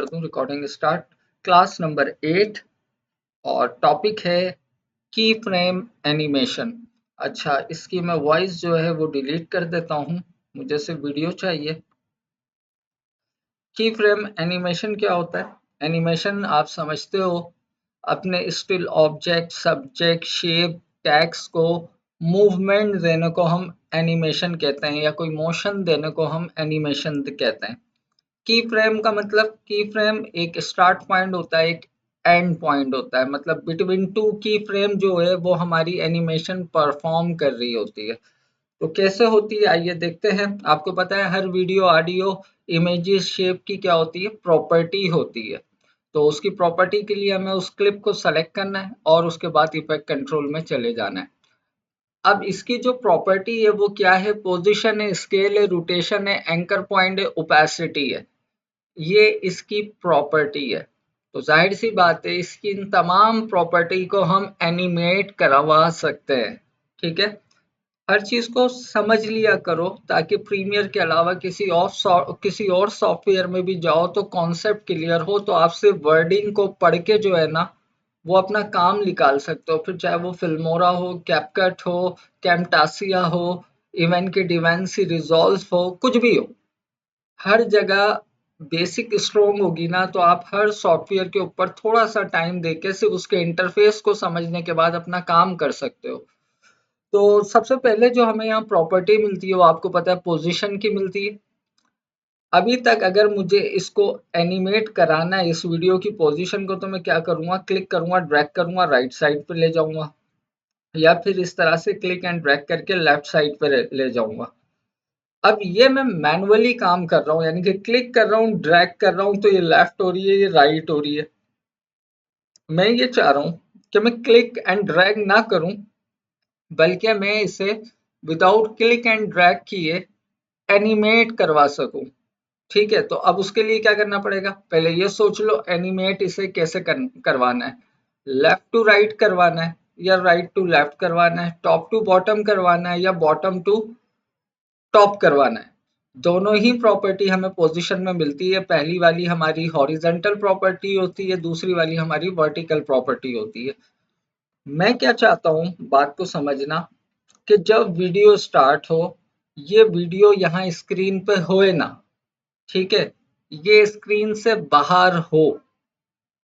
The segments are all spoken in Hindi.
कर दूं रिकॉर्डिंग स्टार्ट। क्लास नंबर 8 और टॉपिक है की फ्रेम एनिमेशन। अच्छा, इसकी मैं वॉइस जो है वो डिलीट कर देता हूँ, मुझे सिर्फ वीडियो चाहिए। की फ्रेम एनिमेशन क्या होता है? एनिमेशन आप समझते हो, अपने still object, subject, shape, tags को मूवमेंट देने को हम एनिमेशन कहते हैं, या कोई मोशन देने को हम एनिमेशन कहते हैं। की फ्रेम का मतलब, की फ्रेम एक स्टार्ट पॉइंट होता है, एक एंड पॉइंट होता है। मतलब बिटवीन टू की फ्रेम जो है वो हमारी एनिमेशन परफॉर्म कर रही होती है। तो कैसे होती है आइए देखते हैं। आपको पता है हर वीडियो, ऑडियो, इमेजेस, शेप की क्या होती है? प्रॉपर्टी होती है। तो उसकी प्रॉपर्टी के लिए हमें उस क्लिप को सेलेक्ट करना है और उसके बाद इफेक्ट कंट्रोल में चले जाना है। अब इसकी जो प्रॉपर्टी है वो क्या है? पोजीशन है, स्केल है, रोटेशन है, एंकर पॉइंट है, ओपेसिटी है। ये इसकी प्रॉपर्टी है। तो जाहिर सी बात है इसकी इन तमाम प्रॉपर्टी को हम एनिमेट करवा सकते हैं। ठीक है, हर चीज को समझ लिया करो ताकि प्रीमियर के अलावा किसी और सॉफ्टवेयर में भी जाओ तो कॉन्सेप्ट क्लियर हो, तो आप सिर्फ वर्डिंग को पढ़ के जो है ना वो अपना काम निकाल सकते हो। फिर चाहे वो फिल्मोरा हो, कैपकट हो, कैमटासिया हो, इवन के डिवेंसी रिजॉल्व हो, कुछ भी हो, हर जगह बेसिक स्ट्रोंग होगी ना तो आप हर सॉफ्टवेयर के ऊपर थोड़ा सा टाइम देके सिर्फ उसके इंटरफेस को समझने के बाद अपना काम कर सकते हो। तो सबसे पहले जो हमें यहाँ प्रॉपर्टी मिलती है वो आपको पता है पोजीशन की मिलती है। अभी तक अगर मुझे इसको एनिमेट कराना है इस वीडियो की पोजीशन को, तो मैं क्या करूँगा? क्लिक करूँगा, ड्रैग करूँगा, राइट साइड पे ले जाऊँगा, या फिर इस तरह से क्लिक एंड ड्रैग करके लेफ्ट साइड पे ले जाऊँगा। अब ये मैं मैनुअली काम कर रहा हूँ, यानी कि क्लिक कर रहा हूँ, ड्रैग कर रहा हूँ, तो ये लेफ्ट हो रही है, ये राइट हो रही है। मैं ये चाह रहा हूँ कि मैं क्लिक एंड ड्रैग ना करूँ, बल्कि मैं इसे विदाउट क्लिक एंड ड्रैग किए एनिमेट करवा सकूं। ठीक है, तो अब उसके लिए क्या करना पड़ेगा? पहले ये सोच लो एनिमेट इसे कैसे करवाना है। लेफ्ट टू राइट करवाना है, या राइट टू लेफ्ट करवाना है, टॉप टू बॉटम करवाना है, या बॉटम टू टॉप करवाना है। दोनों ही प्रॉपर्टी हमें पोजीशन में मिलती है। पहली वाली हमारी हॉरिजेंटल प्रॉपर्टी होती है, दूसरी वाली हमारी वर्टिकल प्रॉपर्टी होती है। मैं क्या चाहता हूँ, बात को समझना, कि जब वीडियो स्टार्ट हो, ये वीडियो यहाँ स्क्रीन पे होए ना, ठीक है, ये स्क्रीन से बाहर हो,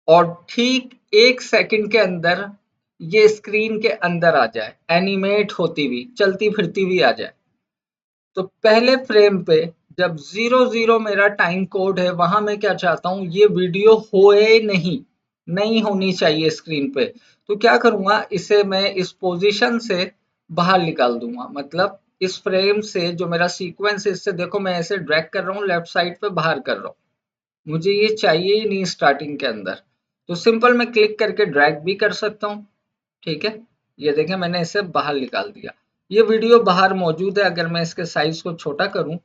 और ठीक 1 सेकंड के अंदर ये स्क्रीन के अंदर आ जाए, एनिमेट होती हुई, चलती फिरती हुई आ जाए। तो पहले फ्रेम पे जब 00 मेरा टाइम कोड है, वहां मैं क्या चाहता हूँ? ये वीडियो होए नहीं, नहीं होनी चाहिए स्क्रीन पे। तो क्या करूंगा? इसे मैं इस पोजीशन से बाहर निकाल दूंगा। मतलब इस फ्रेम से जो मेरा सीक्वेंस है, इससे देखो मैं ऐसे ड्रैग कर रहा हूँ, लेफ्ट साइड पे बाहर कर रहा हूँ, मुझे ये चाहिए ही नहीं स्टार्टिंग के अंदर। तो सिंपल मैं क्लिक करके ड्रैग भी कर सकता हूँ। ठीक है, ये देखें मैंने इसे बाहर निकाल दिया। ये वीडियो बाहर मौजूद है। अगर मैं इसके साइज को छोटा करूं,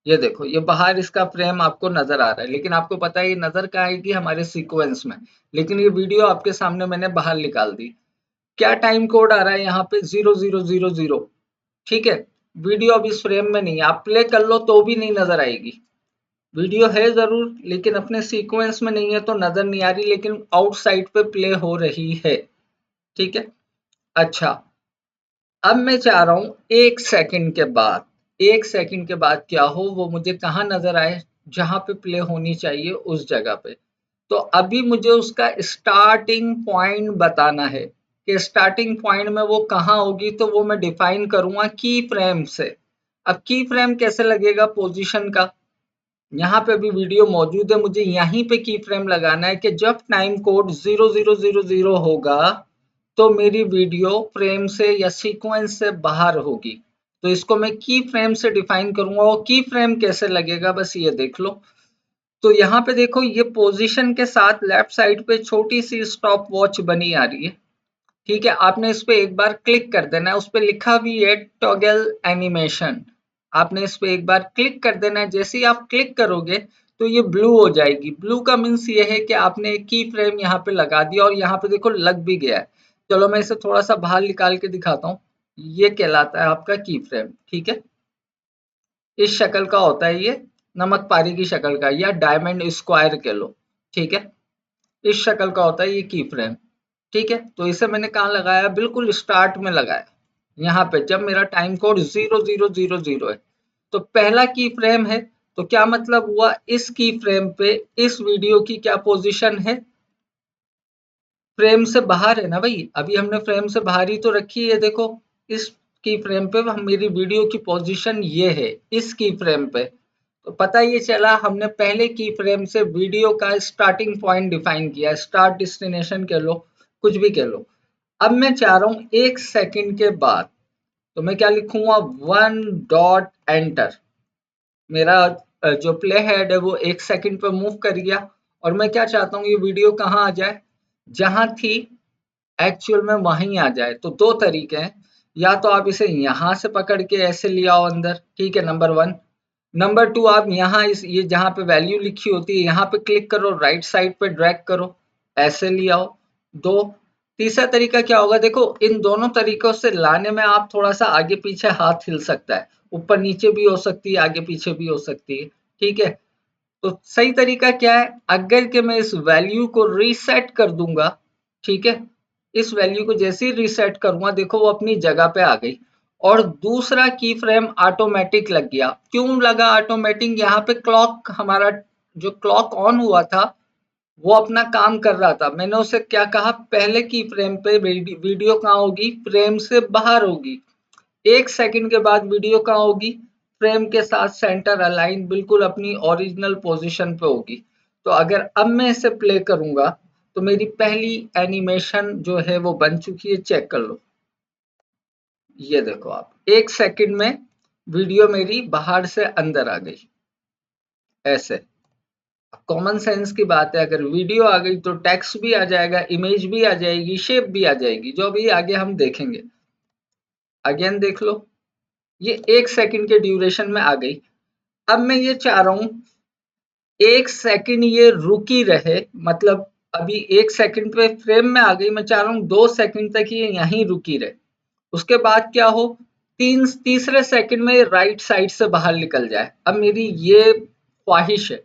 ये देखो ये बाहर इसका फ्रेम आपको नजर आ रहा है, लेकिन आपको पता है ये नजर कहाँ आएगी? हमारे सीक्वेंस में। लेकिन ये वीडियो आपके सामने मैंने बाहर निकाल दी। क्या टाइम कोड आ रहा है यहाँ पे? 0000। ठीक है, वीडियो अब इस फ्रेम में नहीं है, आप प्ले कर लो तो भी नहीं नजर आएगी। वीडियो है जरूर, लेकिन अपने सीक्वेंस में नहीं है तो नजर नहीं आ रही, लेकिन आउटसाइड पे प्ले हो रही है। ठीक है, अच्छा, अब मैं चाह रहा हूं 1 सेकंड के बाद, 1 सेकंड के बाद क्या हो, वो मुझे कहाँ नजर आए? जहां पे प्ले होनी चाहिए उस जगह पे। तो अभी मुझे उसका स्टार्टिंग पॉइंट बताना है कि स्टार्टिंग पॉइंट में वो कहाँ होगी, तो वो मैं डिफाइन करूंगा की फ्रेम से। अब की फ्रेम कैसे लगेगा? पोजीशन का, यहाँ पे भी वीडियो मौजूद है, मुझे यहीं पे की फ्रेम लगाना है कि जब टाइम कोड 0000 होगा तो मेरी वीडियो फ्रेम से या सीक्वेंस से बाहर होगी। तो इसको मैं की फ्रेम से डिफाइन करूंगा। और की फ्रेम कैसे लगेगा, बस ये देख लो। तो यहाँ पे देखो ये पोजीशन के साथ लेफ्ट साइड पे छोटी सी स्टॉप वॉच बनी आ रही है। ठीक है, आपने इस पे एक बार क्लिक कर देना है, उस पे लिखा भी है टॉगल एनिमेशन। आपने इस पे एक बार क्लिक कर देना है। जैसे ही आप क्लिक करोगे तो ये ब्लू हो जाएगी। ब्लू का मीन्स ये है कि आपने एक की फ्रेम यहाँ पे लगा दिया, और यहाँ पे देखो लग भी गया है। चलो मैं इसे थोड़ा सा बाहर निकाल के दिखाता हूँ। ये कहलाता है आपका की फ्रेम। ठीक है, इस शक्ल का होता है ये। नमक पारी की शक्ल का, या डायमंड स्क्वायर कह लो, ठीक है, इस शक्ल का होता है ये की फ्रेम, ठीक है। तो इसे मैंने कहाँ लगाया, बिल्कुल स्टार्ट में लगाया, यहाँ पे जब मेरा टाइम कोड 0000 है। तो पहला की फ्रेम है, तो क्या मतलब हुआ, इस की फ्रेम पे इस वीडियो की क्या पोजीशन है, फ्रेम से बाहर है ना भाई, अभी हमने फ्रेम से बाहर ही तो रखी है, देखो इस की फ्रेम पे हम, मेरी वीडियो की पोजीशन ये है इस की फ्रेम पे। तो पता ये चला हमने पहले की फ्रेम से वीडियो का स्टार्टिंग पॉइंट डिफाइन किया, स्टार्ट डेस्टिनेशन कह लो, कुछ भी कह लो। अब मैं चाह रहा हूं 1 सेकंड के बाद, तो मैं क्या लिखूंगा, 1 डॉट एंटर। मेरा जो प्ले हेड है वो 1 सेकंड पे मूव कर गया, और मैं क्या चाहता हूँ ये वीडियो कहाँ आ जाए, जहां थी एक्चुअल में वहीं आ जाए। तो दो तरीके हैं, या तो आप इसे यहाँ से पकड़ के ऐसे ले आओ अंदर, ठीक है, नंबर वन। नंबर टू, आप यहाँ इस ये जहाँ पे वैल्यू लिखी होती है यहाँ पे क्लिक करो, राइट साइड पे ड्रैग करो, ऐसे ले आओ। दो, तीसरा तरीका क्या होगा, देखो इन दोनों तरीकों से लाने में आप थोड़ा सा आगे पीछे हाथ हिल सकता है, ऊपर नीचे भी हो सकती है, आगे पीछे भी हो सकती है, ठीक है। तो सही तरीका क्या है, अगर के मैं इस वैल्यू को रीसेट कर दूंगा, ठीक है, इस वैल्यू को जैसे ही रीसेट करूंगा, देखो वो अपनी जगह पे आ गई, और दूसरा की फ्रेम ऑटोमेटिक लग गया। क्यों लगा ऑटोमेटिक, यहाँ पे क्लॉक, हमारा जो क्लॉक ऑन हुआ था वो अपना काम कर रहा था। मैंने उसे क्या कहा, पहले की फ्रेम पे वीडियो कहाँ होगी, फ्रेम से बाहर होगी। 1 सेकंड के बाद वीडियो कहाँ होगी, फ्रेम के साथ सेंटर अलाइन, बिल्कुल अपनी ओरिजिनल पोजीशन पे होगी। तो अगर अब मैं इसे प्ले करूंगा, तो मेरी पहली एनिमेशन जो है वो बन चुकी है, चेक कर लो। ये देखो आप, 1 सेकंड में वीडियो मेरी बाहर से अंदर आ गई, ऐसे। कॉमन सेंस की बात है, अगर वीडियो आ गई तो टेक्स्ट भी आ जाएगा, इमेज भी आ जाएगी, शेप भी आ जाएगी, जो भी आगे हम देखेंगे। अगेन देख लो, ये 1 सेकंड के ड्यूरेशन में आ गई। अब मैं ये चाह रहा हूं 1 सेकंड ये रुकी रहे, मतलब अभी 1 सेकंड पे फ्रेम में आ गई, मैं चाह रहा हूँ 2 सेकंड तक ये यहीं रुकी रहे। उसके बाद क्या हो, तीसरे सेकंड में राइट साइड से बाहर निकल जाए। अब मेरी ये ख्वाहिश है,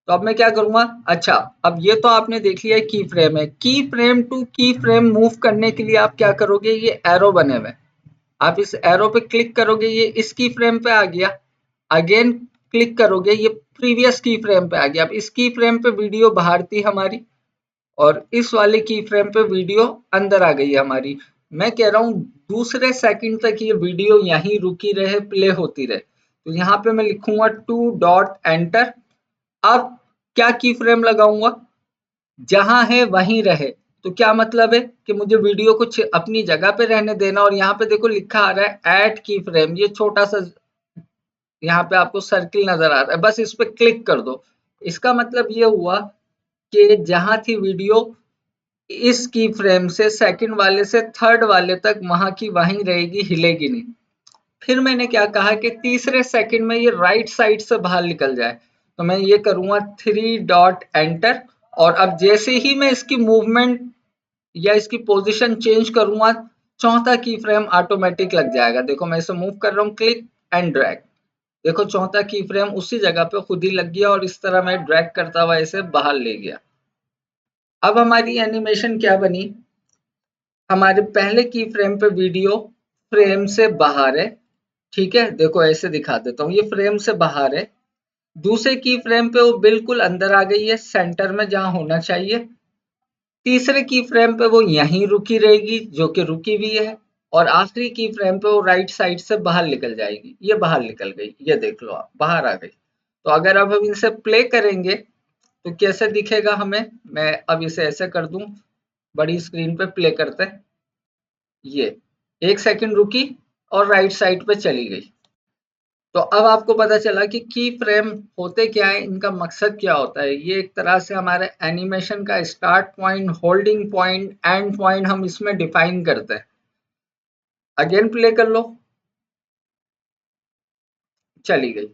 तो अब मैं क्या करूंगा, अच्छा, अब ये तो आपने देख लिया की फ्रेम है, की फ्रेम टू की फ्रेम मूव करने के लिए आप क्या करोगे, ये एरो बने हुए, आप इस एरो पे क्लिक करोगे, ये इस की फ्रेम पे आ गया। अगेन क्लिक करोगे, ये प्रीवियस की फ्रेम पे आ गया। अब इस की फ्रेम पे वीडियो बाहर थी हमारी, और इस वाले की फ्रेम पे वीडियो अंदर आ गई है हमारी। मैं कह रहा हूँ दूसरे सेकंड तक ये वीडियो यहीं रुकी रहे, प्ले होती रहे। तो यहाँ पे मैं लिखूंगा 2 डॉट एंटर। अब क्या की फ्रेम लगाऊंगा, जहां है वहीं रहे। तो क्या मतलब है कि मुझे वीडियो कुछ अपनी जगह पे रहने देना, और यहाँ पे देखो लिखा आ रहा है ऐड की फ्रेम, ये छोटा सा यहाँ पे आपको सर्किल नजर आ रहा है, बस इस पे क्लिक कर दो। इसका मतलब ये हुआ कि जहां थी वीडियो, इस की फ्रेम से सेकंड वाले से थर्ड वाले तक वहां की वहीं रहेगी, हिलेगी नहीं। फिर मैंने क्या कहा कि तीसरे सेकंड में ये राइट साइड से बाहर निकल जाए। तो मैं ये करूंगा 3 डॉट एंटर, और अब जैसे ही मैं इसकी मूवमेंट या इसकी पोजीशन चेंज करूंगा, चौथा की फ्रेम ऑटोमेटिक लग जाएगा। देखो मैं इसे मूव कर रहा हूँ, क्लिक एंड ड्रैग, देखो चौथा की फ्रेम उसी जगह पे खुद ही लग गया, और इस तरह मैं ड्रैग करता हुआ इसे बाहर ले गया। अब हमारी एनिमेशन क्या बनी, हमारे पहले की फ्रेम पे वीडियो फ्रेम से बाहर है, ठीक है, देखो ऐसे दिखा देता हूँ, ये फ्रेम से बाहर है। दूसरे की फ्रेम पे वो बिल्कुल अंदर आ गई है, सेंटर में जहां होना चाहिए। तीसरे की फ्रेम पे वो यहीं रुकी रहेगी, जो कि रुकी हुई है, और आखिरी की फ्रेम पे वो राइट साइड से बाहर निकल जाएगी। ये बाहर निकल गई, ये देख लो आप, बाहर आ गई। तो अगर अब हम इनसे प्ले करेंगे तो कैसे दिखेगा हमें, मैं अब इसे ऐसे कर दूं, बड़ी स्क्रीन पे प्ले करते हैं। ये 1 सेकंड रुकी और राइट साइड पे चली गई। तो अब आपको पता चला कि की फ्रेम होते क्या है, इनका मकसद क्या होता है। ये एक तरह से हमारे एनिमेशन का start point, holding point, and point हम इसमें डिफाइन करते हैं। अगेन प्ले कर लो, चली गई।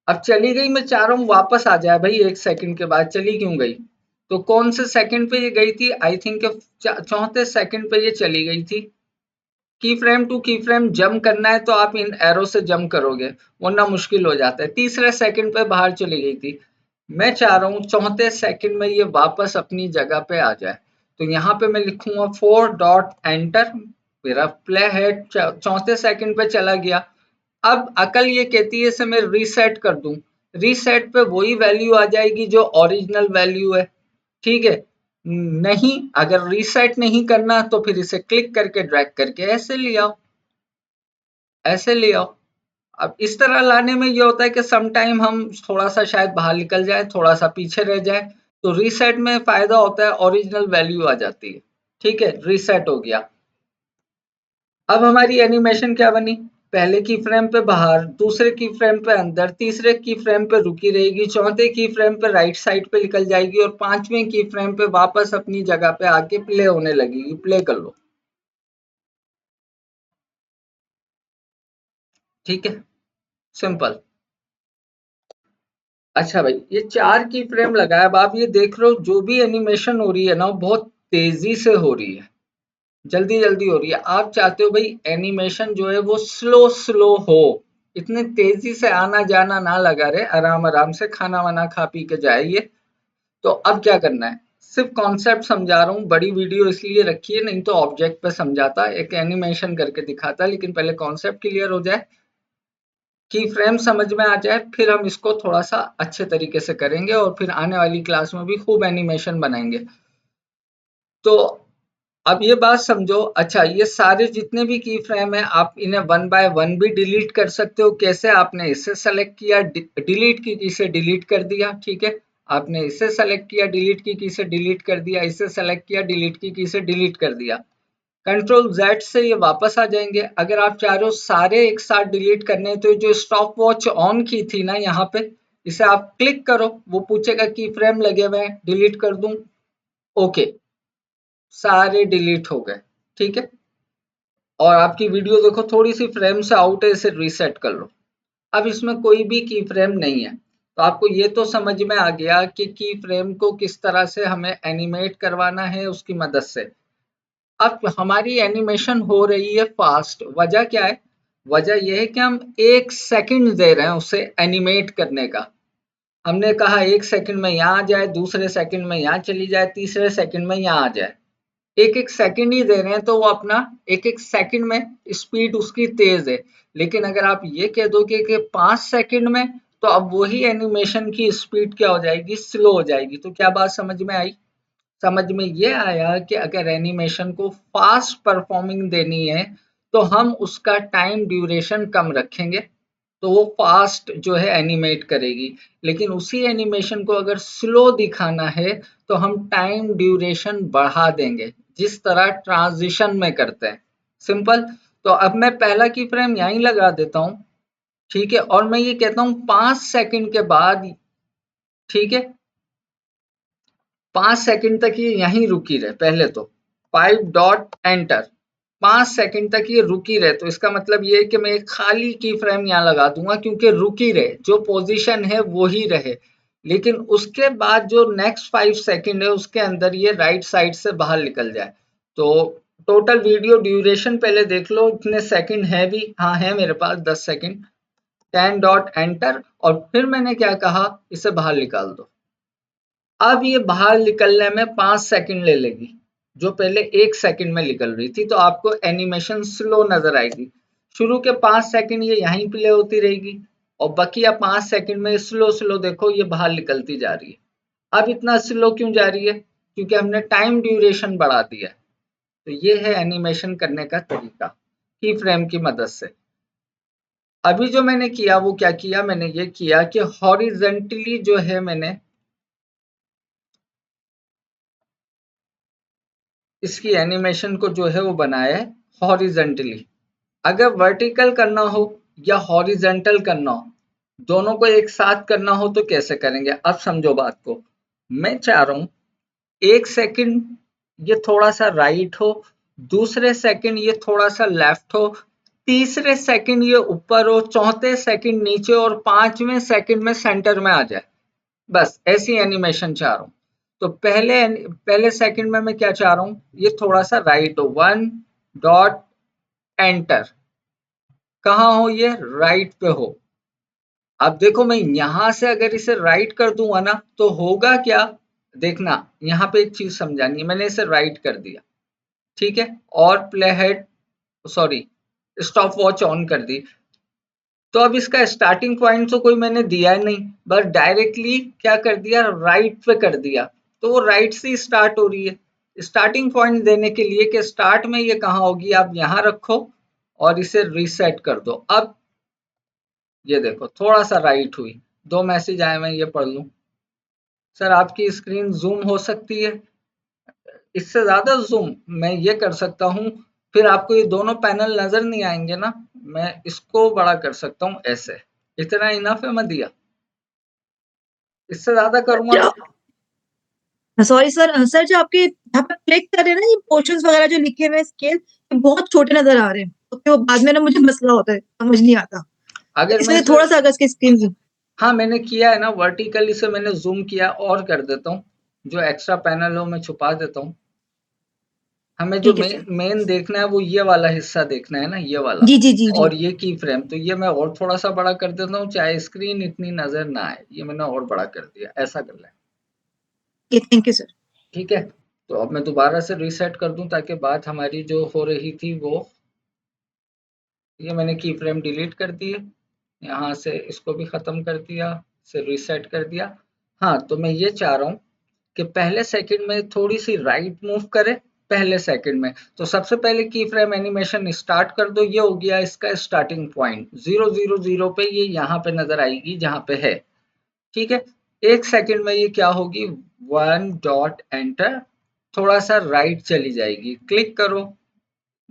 अब चली गई, मैं चाह रहा हूँ वापस आ जाए भाई, 1 सेकंड के बाद चली क्यों गई। तो कौन से सेकंड पे ये गई थी, आई थिंक चौथे सेकंड पे ये चली गई थी। की फ्रेम टू की फ्रेम जंप करना है तो आप इन एरो से जंप करोगे, वरना मुश्किल हो जाता है। तीसरे सेकंड पे बाहर चली गई थी, मैं चाह रहा हूँ चौथे सेकंड में ये वापस अपनी जगह पे आ जाए, तो यहाँ पे मैं लिखूंगा 4 डॉट एंटर, मेरा प्ले हेड चौथे सेकंड पे चला गया। अब अकल ये कहती है इसे मैं रीसेट कर दूं, रीसेट पे वही वैल्यू आ जाएगी जो ओरिजिनल वैल्यू है, ठीक है। नहीं, अगर रीसेट नहीं करना तो फिर इसे क्लिक करके ड्रैग करके ऐसे ले आओ, ऐसे ले आओ। अब इस तरह लाने में ये होता है कि सम टाइम हम थोड़ा सा शायद बाहर निकल जाए, थोड़ा सा पीछे रह जाए, तो रीसेट में फायदा होता है, ओरिजिनल वैल्यू आ जाती है, ठीक है, रीसेट हो गया। अब हमारी एनिमेशन क्या बनी, पहले की फ्रेम पे बाहर, दूसरे की फ्रेम पे अंदर, तीसरे की फ्रेम पे रुकी रहेगी, चौथे की फ्रेम पे राइट साइड पे निकल जाएगी और पांचवें की फ्रेम पे वापस अपनी जगह पे आके प्ले होने लगेगी। प्ले कर लो, ठीक है, सिंपल। अच्छा भाई, ये 4 की फ्रेम लगा है, अब आप ये देख रहे हो जो भी एनिमेशन हो रही है ना, वो बहुत तेजी से हो रही है, जल्दी जल्दी हो रही है। आप चाहते हो भाई एनिमेशन जो है वो स्लो स्लो हो, इतने तेजी से आना जाना ना लगा रहे, आराम आराम से खाना वाना खा पी के जाए ये। तो अब क्या करना है, सिर्फ कॉन्सेप्ट समझा रहा हूँ, बड़ी वीडियो इसलिए रखी है, नहीं तो ऑब्जेक्ट पे समझाता, एक एनिमेशन करके दिखाता, लेकिन पहले कॉन्सेप्ट क्लियर हो जाए, की फ्रेम समझ में आ जाए, फिर हम इसको थोड़ा सा अच्छे तरीके से करेंगे और फिर आने वाली क्लास में भी खूब एनिमेशन बनाएंगे। तो अब ये बात समझो, अच्छा ये सारे जितने भी की फ्रेम है आप इन्हें वन बाय वन भी डिलीट कर सकते हो। कैसे, आपने इसे सेलेक्ट किया, डिलीट की से डिलीट कर दिया, ठीक है, आपने इसे सेलेक्ट किया, डिलीट की से डिलीट कर दिया, इसे सेलेक्ट किया, डिलीट की से डिलीट कर दिया, कंट्रोल जेड से ये वापस आ जाएंगे। अगर आप चाह रहे हो सारे एक साथ डिलीट करने हैं, तो जो स्टॉप वॉच ऑन की थी ना यहाँ पे, इसे आप क्लिक करो, वो पूछेगा की फ्रेम लगे हुए हैं, डिलीट कर दूं, ओके, सारे डिलीट हो गए, ठीक है। और आपकी वीडियो देखो थोड़ी सी फ्रेम से आउट है, इसे रीसेट कर लो। अब इसमें कोई भी की फ्रेम नहीं है, तो आपको ये तो समझ में आ गया कि की फ्रेम को किस तरह से हमें एनिमेट करवाना है उसकी मदद से। अब हमारी एनिमेशन हो रही है फास्ट, वजह क्या है, वजह यह है कि हम 1 सेकंड दे रहे हैं उसे एनिमेट करने का। हमने कहा 1 सेकंड में यहाँ आ जाए, दूसरे सेकंड में यहाँ चली जाए, तीसरे सेकंड में यहाँ आ जाए, एक एक सेकंड ही दे रहे हैं, तो वो अपना एक एक सेकंड में स्पीड उसकी तेज है। लेकिन अगर आप ये कह दो कि 5 सेकंड में, तो अब वही एनिमेशन की स्पीड क्या हो जाएगी, स्लो हो जाएगी। तो क्या बात समझ में आई, समझ में ये आया कि अगर एनिमेशन को फास्ट परफॉर्मिंग देनी है तो हम उसका टाइम ड्यूरेशन कम रखेंगे, तो वो फास्ट जो है एनिमेट करेगी। लेकिन उसी एनिमेशन को अगर स्लो दिखाना है तो हम टाइम ड्यूरेशन बढ़ा देंगे, जिस तरह ट्रांजिशन में करते हैं, सिंपल। तो अब मैं पहला की फ्रेम यहीं लगा देता हूं, ठीक है, और मैं ये कहता हूं 5 सेकंड के बाद, ठीक है, 5 सेकंड तक ये यहीं रुकी रहे, पहले तो 5 डॉट एंटर, 5 सेकंड तक ये रुकी रहे, तो इसका मतलब ये है कि मैं एक खाली की फ्रेम यहाँ लगा दूंगा, क्योंकि रुकी रहे, जो पोजीशन है वो ही रहे, लेकिन उसके बाद जो नेक्स्ट 5 सेकंड है उसके अंदर ये राइट साइड से बाहर निकल जाए। तो टोटल वीडियो ड्यूरेशन पहले देख लो इतने सेकंड है भी, हाँ है मेरे पास 10 सेकंड। 10 डॉट एंटर, और फिर मैंने क्या कहा, इसे बाहर निकाल दो। अब ये बाहर निकलने में 5 सेकंड ले लेगी, जो पहले 1 सेकंड में निकल रही थी, तो आपको एनिमेशन स्लो नजर आएगी। शुरू के 5 सेकंड ये यहीं प्ले होती रहेगी, और बकिया 5 सेकंड में स्लो स्लो देखो ये बाहर निकलती जा रही है। अब इतना स्लो क्यों जा रही है, क्योंकि हमने टाइम ड्यूरेशन बढ़ा दिया है। तो ये है एनिमेशन करने का तरीका की फ्रेम की मदद से। अभी जो मैंने किया वो क्या किया, मैंने ये किया कि हॉरिजेंटली जो है मैंने इसकी एनिमेशन को जो है वो बनाया है हॉरिजेंटली। अगर वर्टिकल करना हो या हॉरिजेंटल करना हो, दोनों को एक साथ करना हो तो कैसे करेंगे, अब समझो बात को। मैं चाह रहा हूं 1 सेकंड ये थोड़ा सा राइट हो, दूसरे सेकंड ये थोड़ा सा लेफ्ट हो, तीसरे सेकंड ये ऊपर हो, चौथे सेकंड नीचे, और पांचवें सेकंड में सेंटर में आ जाए। बस ऐसी एनिमेशन चाह रहा हूँ। तो पहले सेकंड में मैं क्या चाह रहा हूँ, ये थोड़ा सा राइट हो, 1 डॉट एंटर। कहाँ हो ये? राइट पे हो। अब देखो मैं यहां से अगर इसे राइट कर दूंगा ना तो होगा क्या, देखना यहाँ पे एक चीज समझानी है। मैंने इसे राइट कर दिया, ठीक है, और play head sorry stop watch on कर दी। तो अब इसका स्टार्टिंग पॉइंट तो कोई मैंने दिया ही नहीं, बस डायरेक्टली क्या कर दिया, राइट पे कर दिया। तो वो राइट से स्टार्ट हो रही है। स्टार्टिंग पॉइंट देने के लिए कि स्टार्ट में ये कहाँ होगी, आप यहाँ रखो और इसे रीसेट कर दो। अब ये देखो थोड़ा सा राइट हुई। दो मैसेज आए, मैं ये पढ़ लूं। सर आपकी स्क्रीन जूम हो सकती है, इससे ज्यादा जूम मैं ये कर सकता हूँ, फिर आपको ये दोनों पैनल नजर नहीं आएंगे ना, मैं इसको बड़ा कर सकता हूँ ऐसे। इतना इनफ है मैं दिया, इससे ज्यादा करूंगा तो सॉरी सर, सर जो आपके यहाँ पे क्लिक कर रहे हैं ना, ये पोर्शंस वगैरह जो लिखे हुए हैं स्केल, ये बहुत छोटे नजर आ रहे हैं, तो वो बाद में ना मुझे मसला होता है, समझ नहीं आता। अगर मैं इसलिए इसे, थोड़ा सा अगर इसकी स्क्रीन। हाँ मैंने किया है ना, वर्टिकली से मैंने जूम किया और कर देता हूँ, जो एक्स्ट्रा पैनल हो मैं छुपा देता हूँ। हमें जो ठीक है सर। मेन देखना है वो ये वाला हिस्सा देखना है ना, ये वाला। जी जी जी जी। और ये की फ्रेम तो ये मैं और थोड़ा सा बड़ा कर देता हूँ, चाहे स्क्रीन इतनी नजर ना आए, ये मैंने और बड़ा कर दिया, ऐसा कर लें। Thank you sir. ठीक है, तो अब मैं दोबारा से रीसेट कर दूं ताकि बात हमारी जो हो रही थी वो, ये मैंने की फ्रेम डिलीट कर दी है, यहाँ से इसको भी ख़त्म कर दिया, इसे रीसेट कर दिया। हाँ तो मैं ये चाह रहा हूँ कि पहले सेकंड में थोड़ी सी राइट मूव करे, पहले सेकंड में। तो सबसे पहले की फ्रेम एनिमेशन स्टार्ट कर दो, ये हो गया इसका स्टार्टिंग पॉइंट 000 पे, ये यहाँ पे नजर आएगी जहाँ पे है, ठीक है। एक सेकंड में ये क्या होगी, वन डॉट एंटर, थोड़ा सा राइट चली जाएगी, क्लिक करो।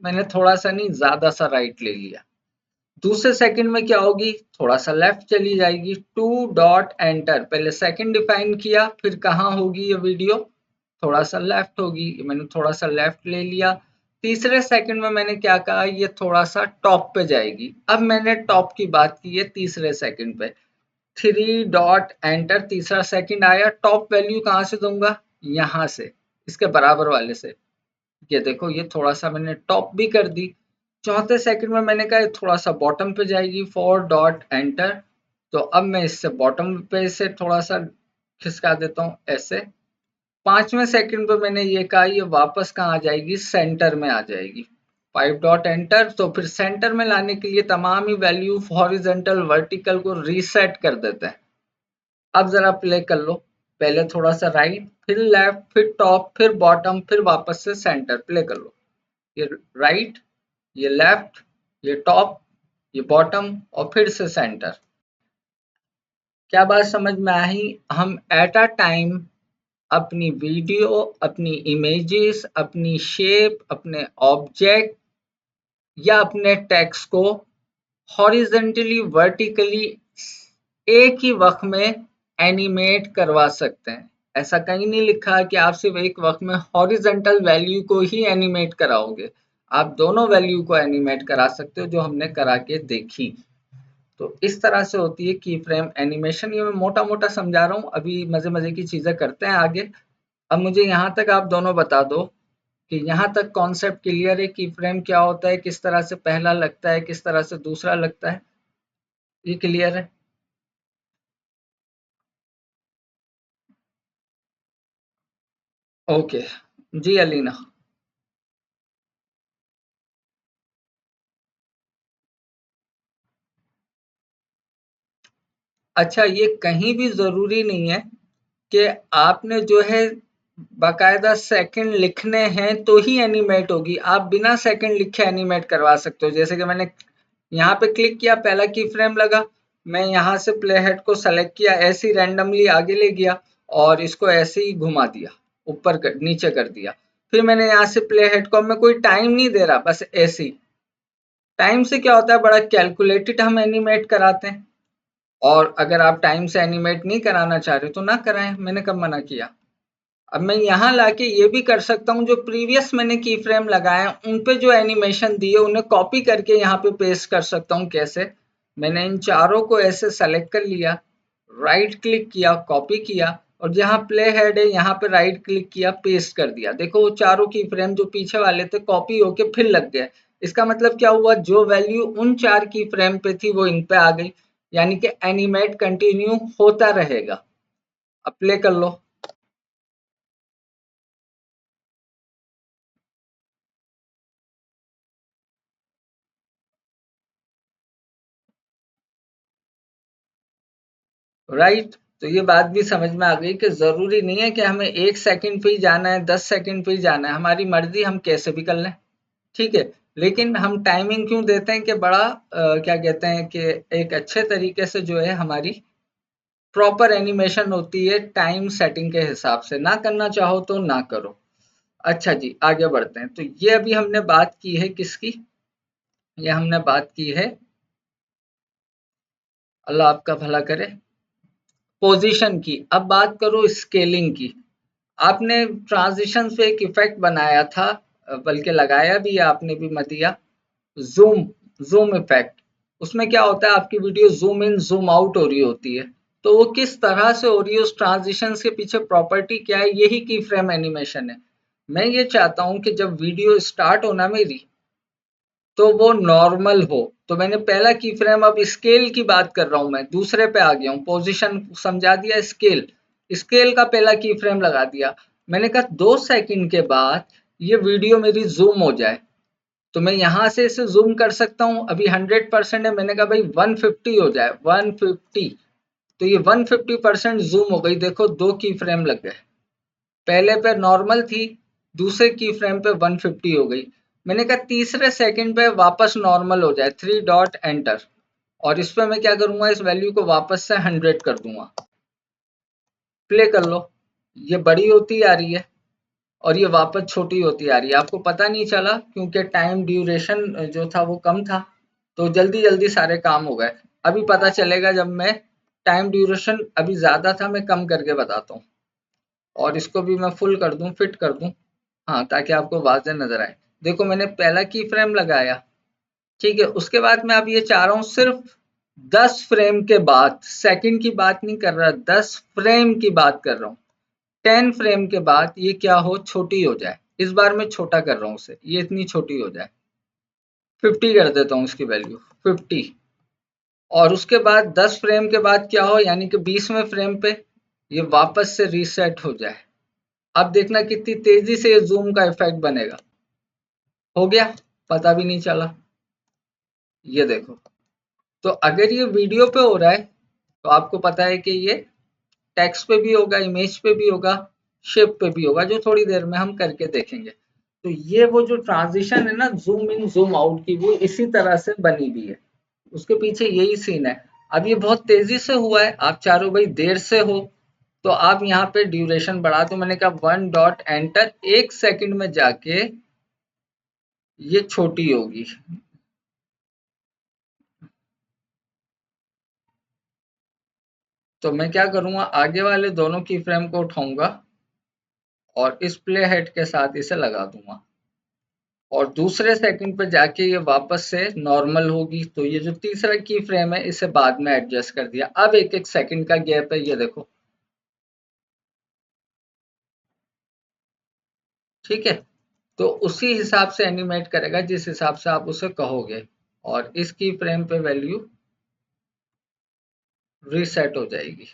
मैंने थोड़ा सा नहीं, ज्यादा सा राइट ले लिया। दूसरे सेकंड में क्या होगी, थोड़ा सा लेफ्ट चली जाएगी, टू डॉट एंटर, पहले सेकंड डिफाइन किया, फिर कहाँ होगी ये वीडियो, थोड़ा सा लेफ्ट होगी, मैंने थोड़ा सा लेफ्ट ले लिया। तीसरे सेकंड में मैंने क्या कहा, ये थोड़ा सा टॉप पे जाएगी। अब मैंने टॉप की बात की है तीसरे सेकंड पे, थ्री डॉट एंटर, तीसरा सेकंड आया, टॉप वैल्यू कहाँ से दूंगा, यहाँ से, इसके बराबर वाले से। ये देखो ये थोड़ा सा मैंने टॉप भी कर दी। चौथे सेकंड में मैंने कहा थोड़ा सा बॉटम पे जाएगी, फोर डॉट एंटर, तो अब मैं इससे बॉटम पे से थोड़ा सा खिसका देता हूँ ऐसे। पांचवें सेकंड पे मैंने ये कहा ये वापस कहाँ आ जाएगी, सेंटर में आ जाएगी, फाइव डॉट एंटर। तो फिर सेंटर में लाने के लिए तमाम ही वैल्यू हॉरिजेंटल वर्टिकल को रीसेट कर देते हैं। अब जरा प्ले कर लो, पहले थोड़ा सा राइट, फिर लेफ्ट, फिर टॉप, फिर बॉटम, फिर वापस से सेंटर, प्ले कर लो। ये राइट, ये लेफ्ट, ये टॉप, ये बॉटम और फिर से सेंटर। क्या बात समझ में आई? हम एट अ टाइम अपनी वीडियो, अपनी इमेजेस, अपनी शेप, अपने ऑब्जेक्ट या अपने टेक्स्ट को हॉरिजेंटली वर्टिकली एक ही वक्त में एनिमेट करवा सकते हैं। ऐसा कहीं नहीं लिखा है कि आप सिर्फ एक वक्त में हॉरिजेंटल वैल्यू को ही एनिमेट कराओगे, आप दोनों वैल्यू को एनिमेट करा सकते हो, जो हमने करा के देखी। तो इस तरह से होती है की फ्रेम एनिमेशन। ये मैं मोटा मोटा समझा रहा हूँ, अभी मजे मजे की चीजें करते हैं आगे। अब मुझे यहाँ तक आप दोनों बता दो कि यहाँ तक कॉन्सेप्ट क्लियर है, की फ्रेम क्या होता है, किस तरह से पहला लगता है, किस तरह से दूसरा लगता है, ये क्लियर है? ओके, जी अलीना। अच्छा ये कहीं भी जरूरी नहीं है कि आपने जो है बाकायदा सेकंड लिखने हैं तो ही एनिमेट होगी, आप बिना सेकंड लिखे एनिमेट करवा सकते हो। जैसे कि मैंने यहाँ पे क्लिक किया, पहला की फ्रेम लगा, मैं यहाँ से प्ले हेड को सेलेक्ट किया, ऐसे ही रैंडमली आगे ले गया और इसको ऐसे ही घुमा दिया, ऊपर कर नीचे कर दिया। फिर मैंने यहाँ से प्ले हेड को, मैं कोई टाइम नहीं दे रहा, बस ऐसे ही। टाइम से क्या होता है, बड़ा कैलकुलेटेड हम एनिमेट कराते हैं। और अगर आप टाइम से एनिमेट नहीं कराना चाह रहे तो ना कराएं, मैंने कब मना किया। अब मैं यहाँ लाके ये भी कर सकता हूँ, जो प्रीवियस मैंने की फ्रेम लगाए हैं उन पे जो एनिमेशन दिए उन्हें कॉपी करके यहाँ पे पेस्ट कर सकता हूँ। कैसे? मैंने इन चारों को ऐसे सेलेक्ट कर लिया, राइट क्लिक किया, कॉपी किया, और जहाँ प्ले हेड है यहाँ पे राइट क्लिक किया, पेस्ट कर दिया। देखो वो चारों की फ्रेम जो पीछे वाले थे कॉपी होके फिर लग गए। इसका मतलब क्या हुआ, जो वैल्यू उन 4 की फ्रेम पे थी वो इन पे आ गई, यानी कि एनिमेट कंटिन्यू होता रहेगा। अब प्ले कर लो। राइट, तो ये बात भी समझ में आ गई कि जरूरी नहीं है कि हमें 1 सेकंड पे ही जाना है, 10 सेकंड पे ही जाना है, हमारी मर्जी, हम कैसे भी कर लें। ठीक है, लेकिन हम टाइमिंग क्यों देते हैं कि बड़ा क्या कहते हैं कि एक अच्छे तरीके से जो है हमारी प्रॉपर एनिमेशन होती है टाइम सेटिंग के हिसाब से, ना करना चाहो तो ना करो। अच्छा जी, आगे बढ़ते हैं। तो ये अभी हमने बात की है किसकी, ये हमने बात की है, अल्लाह आपका भला करे, पोजीशन की। अब बात करो स्केलिंग की। आपने ट्रांजिशन पे एक इफेक्ट बनाया था, बल्कि लगाया भी है आपने भी मतिया, ज़ूम, ज़ूम इफ़ेक्ट। उसमें क्या होता है, आपकी video zoom in zoom out हो रही होती है। तो वो किस तरह से हो रही है, उस ट्रांज़िशंस के पीछे प्रॉपर्टी क्या है, यही की फ्रेम एनिमेशन है। मैं ये चाहता हूँ कि जब वीडियो स्टार्ट हो ना मेरी, तो वो नॉर्मल हो। तो मैंने पहला की फ्रेम, अब स्केल की बात कर रहा हूँ, मैं दूसरे पे आ गया हूँ, पोजीशन समझा दिया, स्केल, स्केल का पहला की फ्रेम लगा दिया। मैंने कहा 2 सेकंड के बाद ये वीडियो मेरी ज़ूम हो जाए, तो मैं यहाँ से इसे ज़ूम कर सकता हूँ। अभी 100% है, मैंने कहा भाई 150 हो जाए, 150, तो ये 150% ज़ूम हो गई। देखो 2 की फ्रेम लग गए, पहले पे नॉर्मल थी, दूसरे की फ्रेम पे 150 हो गई। मैंने कहा तीसरे सेकंड पे वापस नॉर्मल हो जाए, 3 डॉट एंटर, और इस पे मैं क्या करूंगा, इस वैल्यू को वापस से 100 कर दूंगा। प्ले कर लो, ये बड़ी होती आ रही है और ये वापस छोटी होती आ रही है। आपको पता नहीं चला क्योंकि टाइम ड्यूरेशन जो था वो कम था, तो जल्दी जल्दी सारे काम हो गए। अभी पता चलेगा जब मैं, टाइम ड्यूरेशन अभी ज्यादा था, मैं कम करके बताता हूँ, और इसको भी मैं फुल कर दूं, फिट कर दूं, हाँ, ताकि आपको वाज़ेह नज़र आए। देखो मैंने पहला की फ्रेम लगाया, ठीक है, उसके बाद मैं अब ये चाह रहा हूँ सिर्फ 10 फ्रेम के बाद, सेकंड की बात नहीं कर रहा, 10 फ्रेम की बात कर रहा हूँ, 10 फ्रेम के बाद ये क्या हो, छोटी हो जाए। इस बार मैं छोटा कर रहा हूँ उसे, ये इतनी छोटी हो जाए, 50 कर देता हूँ इसकी वैल्यू, 50। और उसके बाद 10 फ्रेम के बाद क्या हो, यानी कि 20वें फ्रेम पे ये वापस से रीसेट हो जाए। अब देखना कितनी तेजी से ये जूम का इफेक्ट बनेगा। हो गया, पता भी नहीं चला। ये देखो, तो अगर ये वीडियो पे हो रहा है, तो आपको पता है कि ये टेक्स्ट पे भी होगा, इमेज पे भी होगा, शेप पे भी होगा, जो थोड़ी देर में हम करके देखेंगे। तो ये वो जो ट्रांजिशन है ना, जूम इन जूम आउट की, वो इसी तरह से बनी हुई है, उसके पीछे यही सीन है। अब ये बहुत तेजी से हुआ है, आप चारों भाई देर से हो, तो आप यहाँ पे ड्यूरेशन बढ़ा दो। मैंने कहा 1 डॉट एंटर, 1 सेकंड में जाके ये छोटी होगी। तो मैं क्या करूंगा, आगे वाले दोनों की फ्रेम को उठाऊंगा और इस प्ले हेड के साथ इसे लगा दूंगा, और दूसरे सेकंड पे जाके ये वापस से नॉर्मल होगी। तो ये जो तीसरा की फ्रेम है, इसे बाद में एडजस्ट कर दिया। अब 1-1 सेकंड का गैप है, ये देखो, ठीक है। तो उसी हिसाब से एनिमेट करेगा जिस हिसाब से आप उसे कहोगे, और इसकी फ्रेम पे वैल्यू रीसेट हो जाएगी,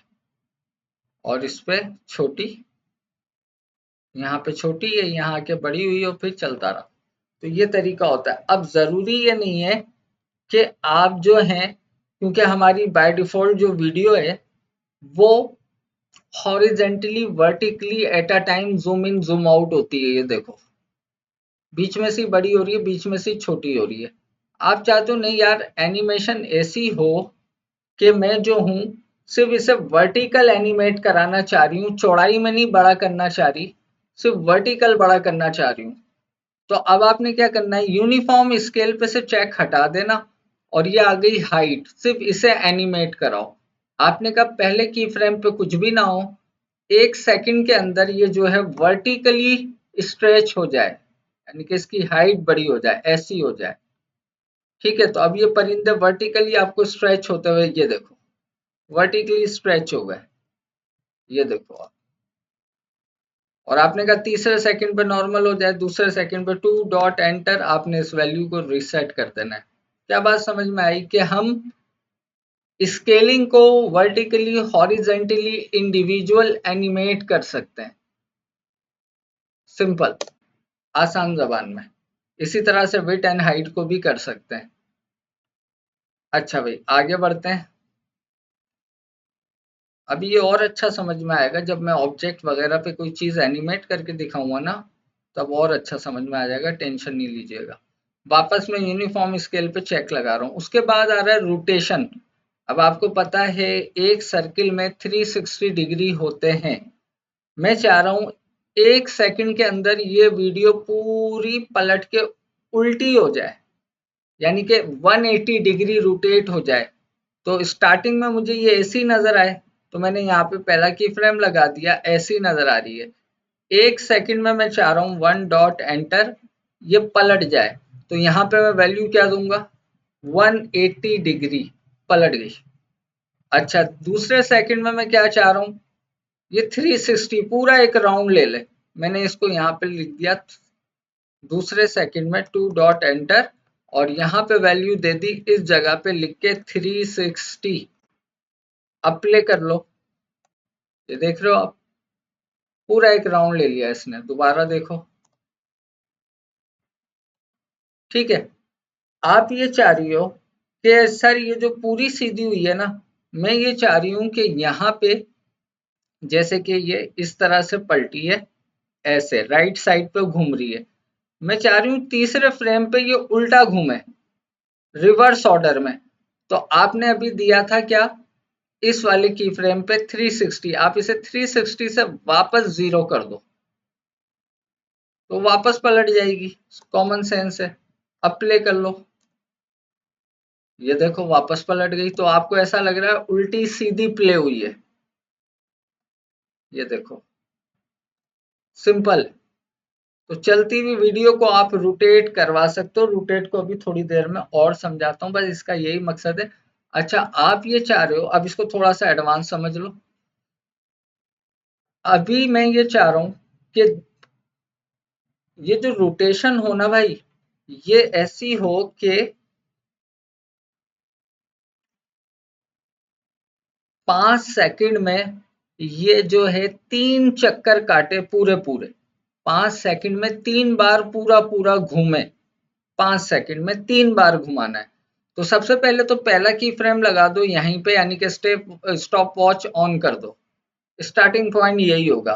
और इस पे छोटी, यहाँ पे छोटी है, यहाँ आके बड़ी हुई और फिर चलता रहा। तो ये तरीका होता है। अब जरूरी ये नहीं है कि आप जो हैं, क्योंकि हमारी बाय डिफॉल्ट जो वीडियो है वो horizontally vertically at a time zoom in zoom out होती है, ये देखो, बीच में से बड़ी हो रही है, बीच में से छोटी हो रही है। आप चाहते हो नहीं यार, एनिमेशन ऐसी हो कि मैं जो हूँ सिर्फ इसे वर्टिकल एनिमेट कराना चाह रही हूँ, चौड़ाई में नहीं बड़ा करना चाह रही, सिर्फ वर्टिकल बड़ा करना चाह रही हूँ। तो अब आपने क्या करना है, यूनिफॉर्म स्केल पे से चेक हटा देना, और ये आ गई हाइट, सिर्फ इसे एनिमेट कराओ। आपने कहा पहले की फ्रेम पे कुछ भी ना हो, 1 सेकंड के अंदर ये जो है वर्टिकली स्ट्रेच हो जाए, यानी कि इसकी हाइट बड़ी हो जाए, ऐसी हो जाए। ठीक है, तो अब ये परिंदे वर्टिकली आपको स्ट्रेच होते हुए, ये देखो, वर्टिकली स्ट्रेच हो गए, ये देखो आप। और आपने कहा तीसरे सेकंड पे नॉर्मल हो जाए, दूसरे सेकंड पे 2 डॉट एंटर, आपने इस वैल्यू को रीसेट कर देना है। क्या बात समझ में आई कि हम स्केलिंग को वर्टिकली, हॉरिजेंटली, इंडिविजुअल एनिमेट कर सकते हैं, सिंपल, आसान जबान में। इसी तरह से विड्थ एंड हाइट को भी कर सकते हैं। अच्छा भाई, आगे बढ़ते हैं। अब ये और अच्छा समझ में आएगा जब मैं ऑब्जेक्ट वगैरह पे कोई चीज़ एनिमेट करके दिखाऊंगा ना, तब और अच्छा समझ में आ जाएगा, टेंशन नहीं लीजिएगा। वापस मैं यूनिफॉर्म स्केल पे चेक लगा रहा हूँ। उसके बाद आ रहा है रोटेशन। अब आपको पता है एक सर्किल में 360 डिग्री होते हैं। मैं चाह रहा हूँ 1 सेकंड के अंदर ये वीडियो पूरी पलट के उल्टी हो जाए, यानी कि 180 डिग्री रोटेट हो जाए। तो स्टार्टिंग में मुझे ये ऐसी नजर आए, तो मैंने यहाँ पे पहला की फ्रेम लगा दिया, ऐसी नजर आ रही है। 1 सेकंड में मैं चाह रहा हूँ 1 डॉट एंटर, ये पलट जाए। तो यहाँ पे मैं वैल्यू क्या दूंगा, 180 डिग्री, पलट गई। अच्छा, दूसरे सेकंड में मैं क्या चाह रहा हूँ, ये 360 पूरा एक राउंड ले ले। मैंने इसको यहाँ पे लिख दिया, दूसरे सेकंड में 2 डॉट एंटर, और यहाँ पे वैल्यू दे दी, इस जगह पे लिख के 360। अब प्ले कर लो, ये देख रहे हो आप, पूरा एक राउंड ले लिया इसने। दोबारा देखो, ठीक है। आप ये चाह रही हो कि सर ये जो पूरी सीधी हुई है ना, मैं ये चाह रही हूँ कि यहाँ पे जैसे कि ये इस तरह से पलटी है, ऐसे राइट साइड पे घूम रही है, मैं चाह रही हूँ तीसरे फ्रेम पे ये उल्टा घूमे, रिवर्स ऑर्डर में। तो आपने अभी दिया था क्या, इस वाले की फ्रेम पे 360, आप इसे 360 से वापस 0 कर दो, तो वापस पलट जाएगी, कॉमन सेंस है। अब प्ले कर लो, ये देखो वापस पलट गई। तो आपको ऐसा लग रहा है उल्टी सीधी प्ले हुई है, ये देखो, सिंपल। तो चलती हुई वीडियो को आप रोटेट करवा सकते हो। रोटेट को अभी थोड़ी देर में और समझाता हूँ, बस इसका यही मकसद है। अच्छा, आप ये चाह रहे हो, अब इसको थोड़ा सा एडवांस समझ लो। अभी मैं ये चाह रहा हूँ कि ये जो रोटेशन हो ना भाई, ये ऐसी हो कि 5 सेकंड में ये जो है 3 चक्कर काटे पूरे पूरे। 5 सेकंड में 3 बार पूरा पूरा घूमे, 5 सेकंड में 3 बार घुमाना है। तो सबसे पहले तो पहला की फ्रेम लगा दो यहीं पे, यानी कि स्टॉप वॉच ऑन कर दो। स्टार्टिंग पॉइंट यही होगा,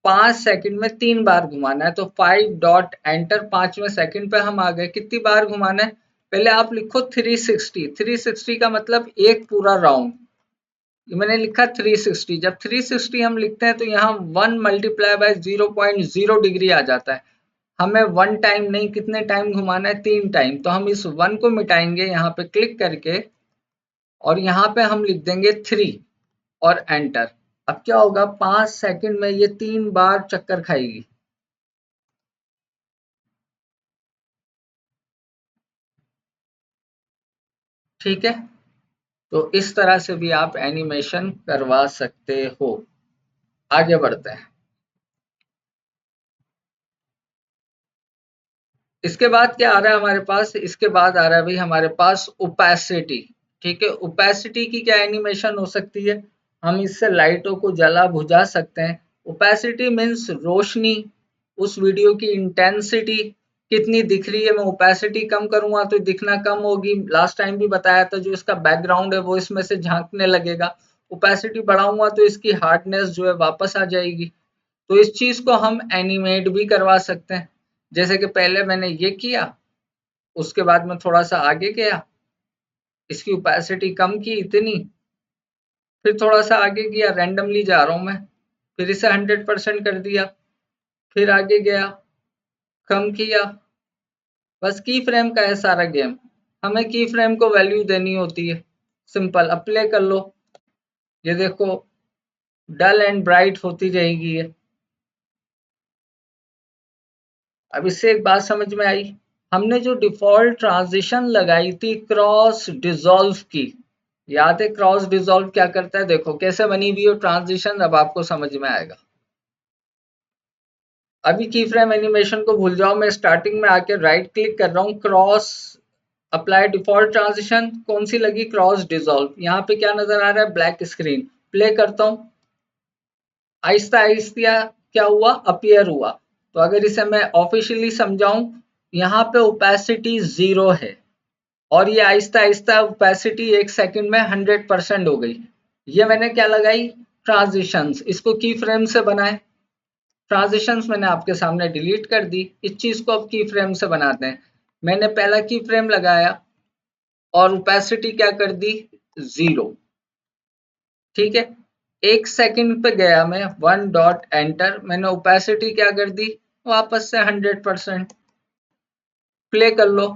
5 सेकंड में 3 बार घुमाना है। तो 5 डॉट एंटर, 5वें सेकंड पे हम आ गए। कितनी बार घुमाना है, पहले आप लिखो 360। 360 का मतलब एक पूरा राउंड, ये मैंने लिखा 360। जब 360 हम लिखते हैं तो यहाँ 1 मल्टीप्लाई बाय 0.0 डिग्री आ जाता है। हमें 1 टाइम नहीं, कितने टाइम घुमाना है, 3 टाइम। तो हम इस 1 को मिटाएंगे यहाँ पे क्लिक करके, और यहाँ पे हम लिख देंगे 3 और एंटर। अब क्या होगा, 5 सेकंड में ये 3 बार चक्कर खाएगी। ठीक है, तो इस तरह से भी आप एनिमेशन करवा सकते हो। आगे बढ़ते हैं। इसके बाद क्या आ रहा है हमारे पास, इसके बाद आ रहा है भाई हमारे पास ओपेसिटी। ठीक है, ओपेसिटी की क्या एनिमेशन हो सकती है, हम इससे लाइटों को जला बुझा सकते हैं। ओपेसिटी मीन्स रोशनी, उस वीडियो की इंटेंसिटी कितनी दिख रही है। मैं ओपेसिटी कम करूंगा तो दिखना कम होगी। लास्ट टाइम भी बताया था, जो इसका बैकग्राउंड है वो इसमें से झांकने लगेगा। ओपेसिटी बढ़ाऊंगा तो इसकी हार्डनेस जो है वापस आ जाएगी। तो इस चीज को हम एनिमेट भी करवा सकते हैं। जैसे कि पहले मैंने ये किया, उसके बाद मैं थोड़ा सा आगे गया, इसकी ओपेसिटी कम की इतनी, फिर थोड़ा सा आगे गया, रैंडमली जा रहा हूं मैं, फिर इसे 100% कर दिया, फिर आगे गया, कम किया। बस की फ्रेम का है सारा गेम, हमें की फ्रेम को वैल्यू देनी होती है, सिंपल। अप्लाई कर लो, ये देखो डल एंड ब्राइट होती जाएगी ये। अब इससे एक बात समझ में आई, हमने जो डिफॉल्ट ट्रांजिशन लगाई थी क्रॉस डिसॉल्व की, याद है क्रॉस डिसॉल्व क्या करता है, देखो कैसे बनी हुई हो ट्रांजिशन, अब आपको समझ में आएगा। अभी की फ्रेम एनिमेशन को भूल जाओ, मैं स्टार्टिंग में आके राइट क्लिक कर रहा हूँ, क्रॉस अप्लाई डिफॉल्ट ट्रांजिशन, कौन सी लगी, क्रॉस डिसॉल्व। यहाँ पे क्या नजर आ रहा है, ब्लैक स्क्रीन। प्ले करता हूँ, आहिस्ता आहिस्ता क्या हुआ, अपीयर हुआ। तो अगर इसे मैं ऑफिशियली समझाऊं, यहाँ पे ओपेसिटी 0 है और ये आहिस्ता आहिस्ता ओपेसिटी 1 सेकंड में 100% हो गई। ये मैंने क्या लगाई, ट्रांजिशंस। इसको की फ्रेम से बनाए, ट्रांजिशंस मैंने आपके सामने डिलीट कर दी। इस चीज को अब की फ्रेम से बनाते हैं। मैंने पहला की फ्रेम लगाया और ओपेसिटी क्या कर दी, 0। ठीक है, 1 सेकंड पे गया मैं, 1 डॉट एंटर, मैंने ओपेसिटी क्या कर दी, वापस से 100%। प्ले कर लो,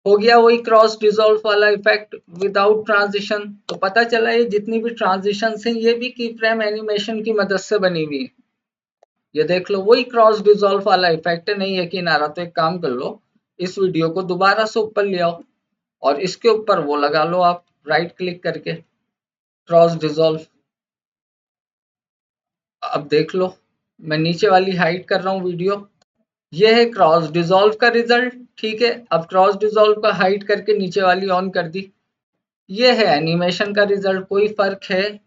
हो गया वही क्रॉस डिसॉल्व वाला इफेक्ट विदाउट ट्रांजिशन। तो पता चला ये जितनी भी ट्रांजिशन हैं ये भी की फ्रेम एनिमेशन की मदद से बनी हुई है। ये देख लो, वही क्रॉस डिसॉल्व वाला इफेक्ट है। नहीं यकीन आ रहा तो एक काम कर लो, इस वीडियो को दोबारा से ऊपर ले आओ और इसके ऊपर वो लगा लो आप, राइट क्लिक करके, क्रॉस डिसॉल्व। अब देख लो, मैं नीचे वाली हाइड कर रहा हूँ वीडियो, ये है क्रॉस डिसॉल्व का रिजल्ट। ठीक है, अब क्रॉस डिसॉल्व का हाइड करके नीचे वाली ऑन कर दी। ये है एनिमेशन का रिजल्ट। कोई फर्क है,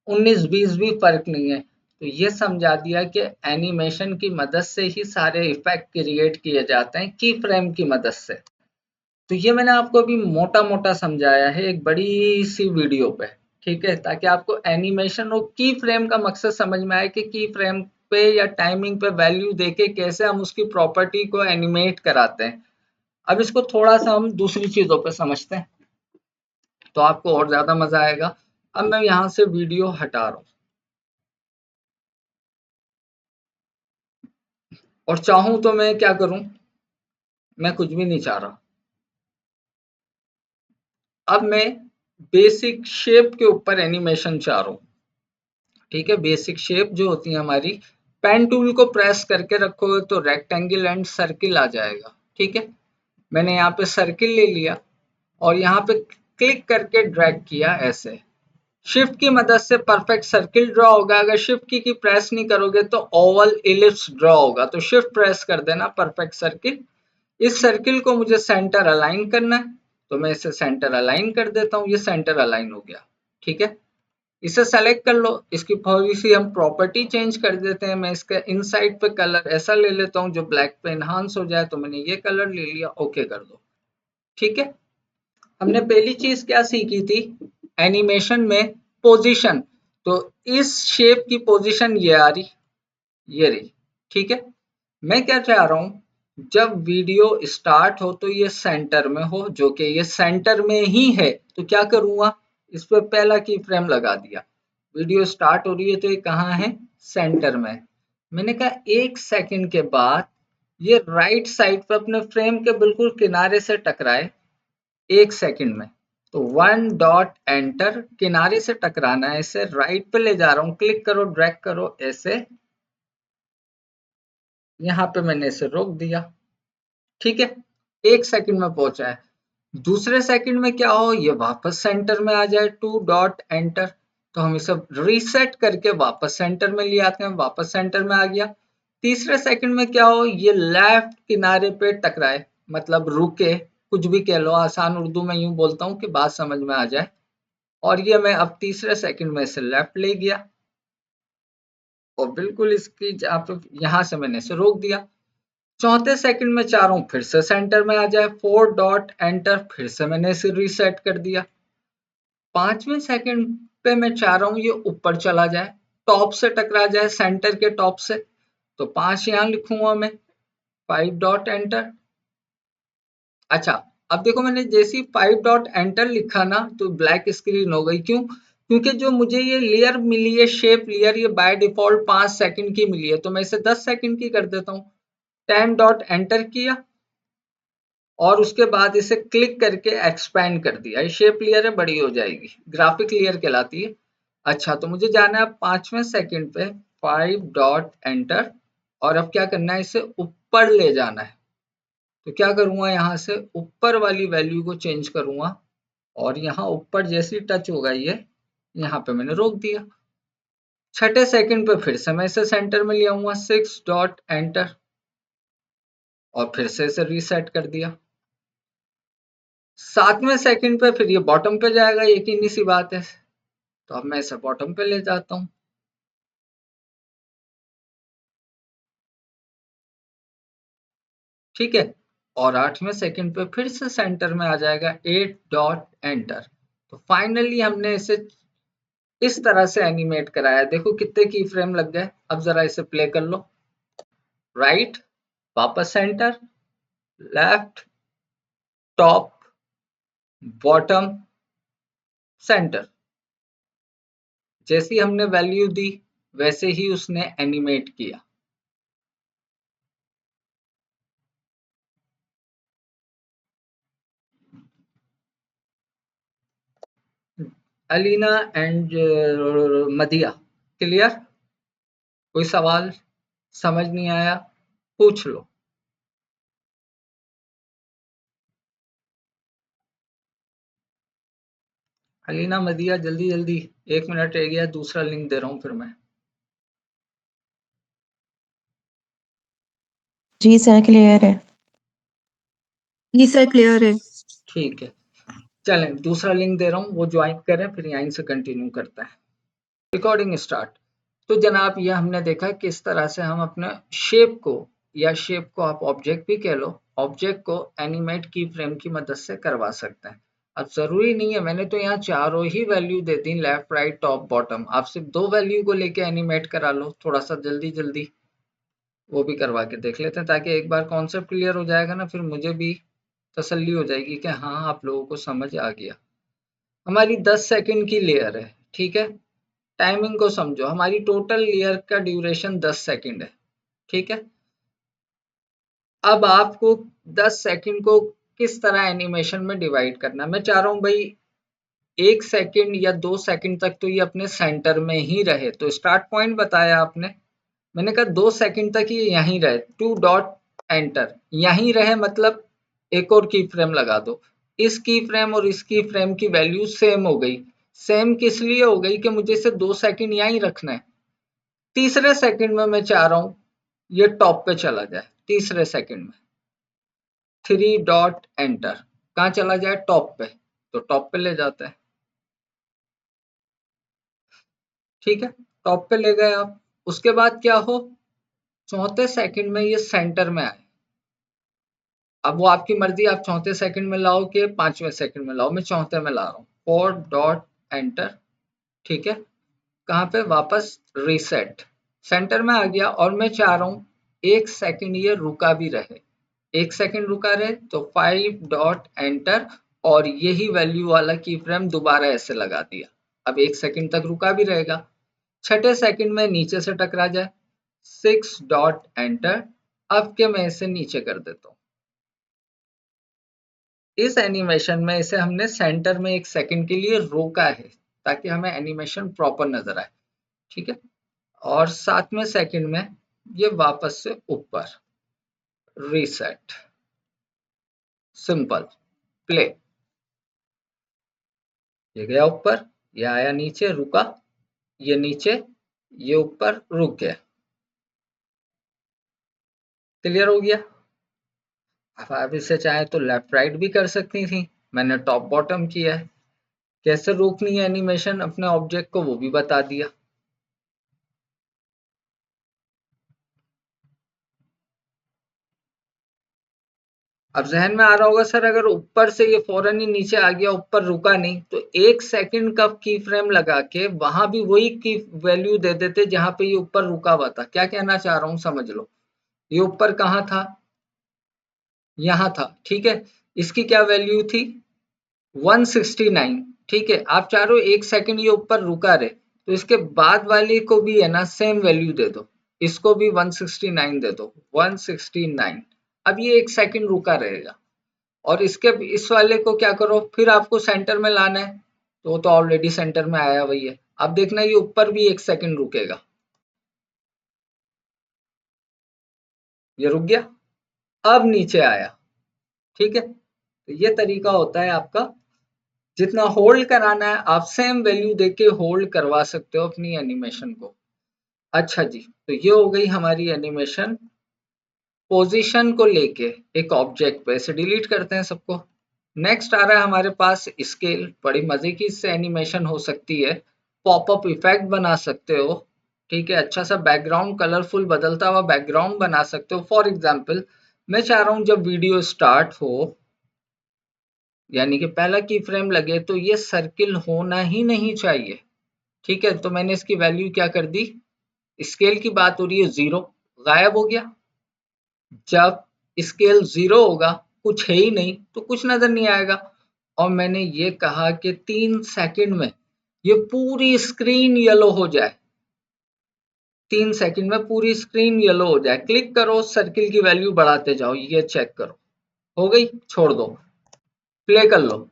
19-20 भी फर्क नहीं है। तो ये समझा दिया कि एनिमेशन की मदद से ही सारे इफेक्ट क्रिएट किए जाते हैं, की फ्रेम की मदद से। तो ये मैंने आपको अभी मोटा मोटा समझाया है एक बड़ी सी वीडियो पे। ठीक है, ताकि आपको एनिमेशन और की फ्रेम का मकसद समझ में आए कि की फ्रेम पे या टाइमिंग पे वैल्यू देके कैसे हम उसकी प्रॉपर्टी को एनिमेट कराते हैं। अब इसको थोड़ा सा हम दूसरी चीजों पे समझते हैं तो आपको और ज्यादा मजा आएगा। अब मैं यहाँ से वीडियो हटा रहा हूँ और चाहूं तो मैं क्या करूं, मैं कुछ भी नहीं चाह रहा। अब मैं बेसिक शेप के ऊपर एनिमेशन चाह रहा हूं। ठीक है, बेसिक शेप जो होती है हमारी, पेन टूल को प्रेस करके रखोगे तो रेक्टेंगल एंड सर्किल आ जाएगा। ठीक है, मैंने यहाँ पे सर्किल ले लिया और यहाँ पे क्लिक करके ड्रैग किया ऐसे। शिफ्ट की मदद से परफेक्ट सर्किल ड्रॉ होगा। अगर शिफ्ट की प्रेस नहीं करोगे तो ओवल इलिप्स ड्रॉ होगा। तो शिफ्ट प्रेस कर देना, परफेक्ट सर्किल। इस सर्किल को मुझे सेंटर अलाइन करना है तो मैं इसे सेंटर अलाइन कर देता हूँ। ये सेंटर अलाइन हो गया। ठीक है, इसे सेलेक्ट कर लो, इसकी थोड़ी सी हम प्रॉपर्टी चेंज कर देते हैं। मैं इसका इनसाइड पे कलर ऐसा ले लेता हूँ जो ब्लैक पे इनहांस हो जाए। तो मैंने ये कलर ले लिया, ओके कर दो। ठीक है, हमने पहली चीज क्या सीखी थी एनिमेशन में, पोजीशन। तो इस शेप की पोजीशन ये आ रही, ये रही। ठीक है, मैं क्या चाह रहा हूं, जब वीडियो स्टार्ट हो तो ये सेंटर में हो, जो कि ये सेंटर में ही है। तो क्या करूंगा, इस पे पहला की फ्रेम लगा दिया। वीडियो स्टार्ट हो रही है तो ये कहाँ है, सेंटर में। मैंने कहा 1 सेकंड के बाद ये राइट साइड पे अपने फ्रेम के बिल्कुल किनारे से टकराए, 1 सेकंड में। तो 1 डॉट एंटर, किनारे से टकराना है, इसे राइट पे ले जा रहा हूँ, क्लिक करो, ड्रैग करो ऐसे। यहाँ पे मैंने इसे रोक दिया। ठीक है, 1 सेकंड में पहुंचा है। दूसरे सेकंड में क्या हो, ये वापस सेंटर में आ जाए, 2 डॉट एंटर। तो हम इसे रीसेट करके वापस सेंटर में ले आते हैं, वापस सेंटर में आ गया। तीसरे सेकंड में क्या हो, ये लेफ्ट किनारे पे टकराए, मतलब रुके, कुछ भी कह लो, आसान उर्दू में यूं बोलता हूँ कि बात समझ में आ जाए। और ये मैं अब तीसरे सेकंड में इसे लेफ्ट ले गया और बिल्कुल इसकी जहाँ पे, यहाँ से मैंने इसे रोक दिया। चौथे सेकंड में चाह रहा हूँ फिर से सेंटर में आ जाए, 4 डॉट एंटर, फिर से मैंने इसे रीसेट कर दिया। पांचवें सेकंड पे मैं चाह रहा हूँ ये ऊपर चला जाए, टॉप से टकरा जाए, सेंटर के टॉप से। तो 5 यहाँ लिखूंगा मैं, 5 डॉट एंटर। अच्छा, अब देखो मैंने जैसे ही 5 डॉट एंटर लिखा ना तो ब्लैक स्क्रीन हो गई। क्यों, क्योंकि जो मुझे ये लेयर मिली है, शेप लेयर, ये बाय डिफॉल्ट 5 सेकंड की मिली है। तो मैं इसे 10 सेकंड की कर देता हूँ। 10 डॉट एंटर किया और उसके बाद इसे क्लिक करके एक्सपैंड कर दिया। ये शेप लेयर है, बड़ी हो जाएगी, ग्राफिक लेयर कहलाती है। अच्छा, तो मुझे जाना है 5वें सेकंड पे, 5 डॉट एंटर, और अब क्या करना है, इसे ऊपर ले जाना है। तो क्या करूंगा, यहाँ से ऊपर वाली वैल्यू को चेंज करूंगा और यहाँ ऊपर जैसी टच होगा ये, यहाँ पे मैंने रोक दिया। छठे सेकंड पे फिर से मैं इसे सेंटर में लिया हुआ 6 डॉट एंटर और फिर से इसे रीसेट कर दिया। सातवें सेकंड पे फिर ये बॉटम पे जाएगा, यकीनी सी बात है, तो अब मैं इसे बॉटम पे ले जाता हूं। ठीक है, और आठवें सेकंड पे फिर से सेंटर में आ जाएगा 8 डॉट एंटर। तो फाइनली हमने इसे इस तरह से एनिमेट कराया। देखो कितने की फ्रेम लग गए। अब जरा इसे प्ले कर लो। राइट, वापस centre, left, top, bottom, centre. जैसी हमने वैल्यू दी वैसे ही उसने एनिमेट किया। Alina and मदिया, clear? कोई सवाल समझ नहीं आया पूछ लो। अलीना मदिया जल्दी जल्दी, 1 मिनट रह गया, दूसरा लिंक दे रहा हूँ फिर मैं। जी सर क्लियर है। जी सर क्लियर है। ठीक है, चलें दूसरा लिंक दे रहा हूँ, वो ज्वाइन करें, फिर यहीं से कंटिन्यू करते हैं। Recording start. तो जनाब ये हमने देखा किस तरह से हम अपने शेप को, या शेप को आप ऑब्जेक्ट भी कह लो, ऑब्जेक्ट को एनिमेट की फ्रेम की मदद से करवा सकते हैं। अब जरूरी नहीं है, मैंने तो यहाँ चारों ही वैल्यू दे दी, लेफ्ट राइट टॉप बॉटम। आप सिर्फ 2 वैल्यू को लेके एनिमेट करा लो, थोड़ा सा जल्दी जल्दी वो भी करवा के देख लेते हैं, ताकि एक बार कॉन्सेप्ट क्लियर हो जाएगा ना, फिर मुझे भी तसल्ली हो जाएगी कि हाँ आप लोगों को समझ आ गया। हमारी 10 सेकंड की लेयर है, ठीक है। टाइमिंग को समझो, हमारी टोटल लेयर का ड्यूरेशन 10 सेकंड है, ठीक है। अब आपको 10 सेकंड को किस तरह एनिमेशन में डिवाइड करना है। मैं चाह रहा हूँ भाई 1 सेकंड या 2 सेकंड तक तो ये अपने सेंटर में ही रहे। तो स्टार्ट पॉइंट बताया आपने, मैंने कहा 2 सेकंड तक ये यहीं रहे, 2 डॉट एंटर, यहीं रहे मतलब एक और की फ्रेम लगा दो। इस की फ्रेम और इस की फ्रेम की वैल्यू सेम हो गई। सेम किस लिए हो गई कि मुझे इसे 2 सेकंड यहीं रखना है। तीसरे सेकंड में मैं चाह रहा हूं ये टॉप पे चला जाए। तीसरे सेकंड में 3 डॉट एंटर, कहाँ चला जाए? टॉप पे। तो टॉप पे ले जाते हैं, ठीक है। टॉप पे ले गए आप। उसके बाद क्या हो, चौथे सेकंड में ये सेंटर में आए। अब वो आपकी मर्जी, आप चौथे सेकंड में लाओ कि पांचवें सेकंड में लाओ। मैं चौथे में ला रहा हूँ, 4 डॉट एंटर, ठीक है। कहाँ पे? वापस रीसेट, सेंटर में आ गया। और मैं चाह रहा हूँ 1 सेकंड ये रुका भी रहे, 1 सेकंड रुका रहे, तो 5 डॉट एंटर, और यही वैल्यू वाला की फ्रेम दोबारा ऐसे लगा दिया। अब 1 सेकंड तक रुका भी रहेगा। छठे सेकंड में नीचे से टकरा जाए, 6 डॉट एंटर। अब के मैं इसे नीचे कर देता हूँ। इस एनिमेशन में इसे हमने सेंटर में 1 सेकंड के लिए रोका है, ताकि हमें एनिमेशन प्रॉपर नजर आए, ठीक है। और 7वें सेकंड में ये वापस से ऊपर, रीसेट, सिंपल, प्ले। ये गया ऊपर, ये आया नीचे, रुका, ये नीचे, ये ऊपर, रुक गया। क्लियर हो गया? अब आप इसे चाहे तो लेफ्ट राइट भी कर सकती थी, मैंने टॉप बॉटम किया है। कैसे रोकनी है एनिमेशन अपने ऑब्जेक्ट को, वो भी बता दिया। अब जहन में आ रहा होगा सर, अगर ऊपर से ये फौरन ही नीचे आ गया, ऊपर रुका नहीं, तो 1 सेकंड का की फ्रेम लगा के वहां भी वही की वैल्यू दे देते जहां पे ये ऊपर रुका हुआ था। क्या कहना चाह रहा हूं समझ लो। ये ऊपर कहाँ था? यहाँ था, ठीक है। इसकी क्या वैल्यू थी? 169, ठीक है। आप चाह रहे हो 1 सेकंड ये ऊपर रुका रहे, तो इसके बाद वाले को भी है ना सेम वैल्यू दे दो, इसको भी 169 दे दो, 169। अब ये 1 सेकंड रुका रहेगा। और इसके इस वाले को क्या करो, फिर आपको सेंटर में लाना है, तो वो तो ऑलरेडी सेंटर में आया हुआ है। अब देखना ये ऊपर भी 1 सेकंड रुकेगा। ये रुक गया, अब नीचे आया, ठीक है। तो ये तरीका होता है आपका। जितना होल्ड कराना है आप सेम वैल्यू देके होल्ड करवा सकते हो अपनी एनिमेशन को। अच्छा जी, तो ये हो गई हमारी एनिमेशन पोजीशन को लेके एक ऑब्जेक्ट पे। इसे डिलीट करते हैं सबको। नेक्स्ट आ रहा है हमारे पास स्केल। बड़ी मजे की इससे एनिमेशन हो सकती है। पॉपअप इफेक्ट बना सकते हो, ठीक है। अच्छा सा बैकग्राउंड, कलरफुल बदलता हुआ बैकग्राउंड बना सकते हो। फॉर एग्जाम्पल, मैं चाह रहा हूं जब वीडियो स्टार्ट हो, यानी कि पहला की फ्रेम लगे, तो ये सर्किल होना ही नहीं चाहिए, ठीक है। तो मैंने इसकी वैल्यू क्या कर दी, स्केल की बात हो रही है 0, गायब हो गया। जब स्केल 0 होगा, कुछ है ही नहीं, तो कुछ नजर नहीं आएगा। और मैंने ये कहा कि 3 सेकंड में ये पूरी स्क्रीन येलो हो जाए। 3 सेकंड में पूरी स्क्रीन येलो हो जाए। क्लिक करो, सर्किल की वैल्यू बढ़ाते जाओ, ये चेक करो। हो गई, छोड़ दो, प्ले कर लो।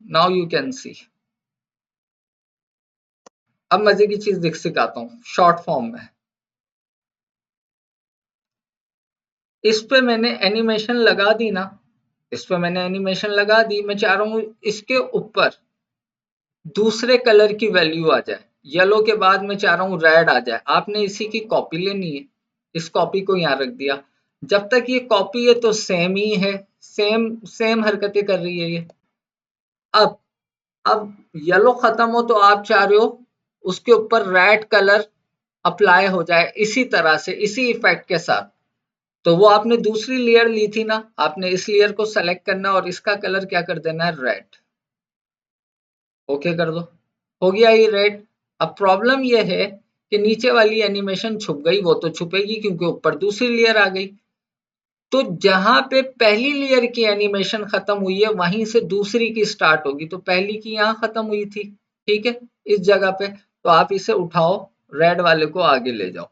Now you can see. अब मजे की चीज दिख सिखाता हूँ शॉर्ट फॉर्म में। इस पे मैंने एनिमेशन लगा दी ना, इस पे मैंने एनिमेशन लगा दी। मैं चाह रहा हूँ इसके ऊपर दूसरे कलर की वैल्यू आ जाए। येलो के बाद मैं चाह रहा हूँ रेड आ जाए। आपने इसी की कॉपी लेनी है। इस कॉपी को यहाँ रख दिया। जब तक ये कॉपी है तो सेम ही है, सेम सेम हरकतें कर रही है ये। अब अब येलो खत्म हो तो आप चाह रहे हो उसके ऊपर रेड कलर अप्लाई हो जाए, इसी तरह से, इसी इफेक्ट के साथ। तो वो आपने दूसरी लेयर ली थी ना, आपने इस लेयर को सेलेक्ट करना और इसका कलर क्या कर देना है, रेड। ओके कर दो, हो गया ये रेड। अब प्रॉब्लम ये है कि नीचे वाली एनिमेशन छुप गई। वो तो छुपेगी क्योंकि ऊपर दूसरी लेयर आ गई। तो जहां पे पहली लेयर की एनिमेशन खत्म हुई है, वहीं से दूसरी की स्टार्ट होगी। तो पहली की यहाँ खत्म हुई थी, ठीक है, इस जगह पे। तो आप इसे उठाओ, रेड वाले को आगे ले जाओ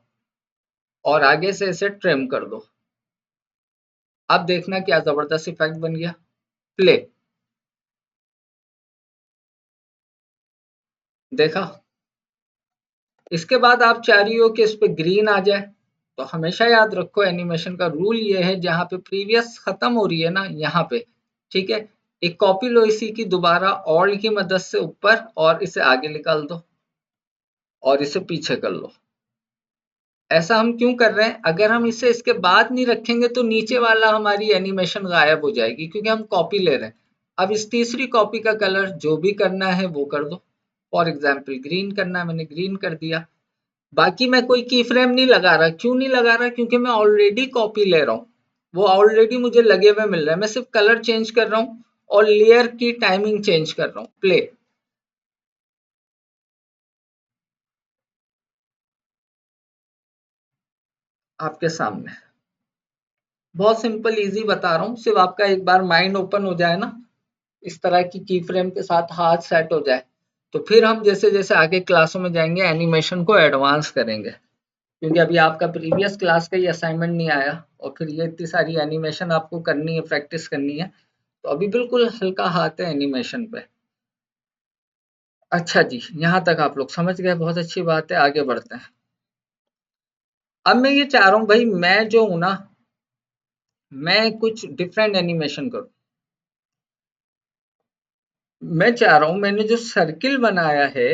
और आगे से इसे ट्रिम कर दो। अब देखना क्या जबरदस्त इफेक्ट बन गया। प्ले। देखा। इसके बाद आप चाह रही हो कि इस पे ग्रीन आ जाए। तो हमेशा याद रखो, एनिमेशन का रूल ये है, जहां पे प्रीवियस खत्म हो रही है ना, यहाँ पे, ठीक है, एक कॉपी लो इसी की, दोबारा ऑल की मदद से ऊपर, और इसे आगे निकाल दो और इसे पीछे कर लो। ऐसा हम क्यों कर रहे हैं, अगर हम इसे इसके बाद नहीं रखेंगे तो नीचे वाला हमारी एनिमेशन गायब हो जाएगी, क्योंकि हम कॉपी ले रहे हैं। अब इस तीसरी कॉपी का कलर जो भी करना है वो कर दो। फॉर एग्जाम्पल ग्रीन करना है, मैंने ग्रीन कर दिया। बाकी मैं कोई की फ्रेम नहीं लगा रहा। क्यों नहीं लगा रहा, क्योंकि मैं ऑलरेडी कॉपी ले रहा हूँ। वो ऑलरेडी मुझे लगे हुए मिल रहा है। मैं सिर्फ कलर चेंज कर रहा हूँ और लेयर की टाइमिंग चेंज कर रहा हूँ। प्ले। आपके सामने बहुत सिंपल इजी बता रहा हूँ। सिर्फ आपका एक बार माइंड ओपन हो जाए ना, इस तरह की फ्रेम के साथ हाथ सेट हो जाए, तो फिर हम जैसे जैसे आगे क्लासों में जाएंगे एनिमेशन को एडवांस करेंगे। क्योंकि अभी आपका प्रीवियस क्लास का ही असाइनमेंट नहीं आया और फिर ये इतनी सारी एनिमेशन आपको करनी है, प्रैक्टिस करनी है। तो अभी बिल्कुल हल्का हाथ है एनिमेशन पे। अच्छा जी, यहाँ तक आप लोग समझ गए, बहुत अच्छी बात है। आगे बढ़ते हैं। अब मैं ये चाह रहा हूँ भाई, मैं जो हूँ ना, मैं कुछ डिफरेंट एनिमेशन करूँ। मैं चाह रहा हूँ, मैंने जो सर्किल बनाया है,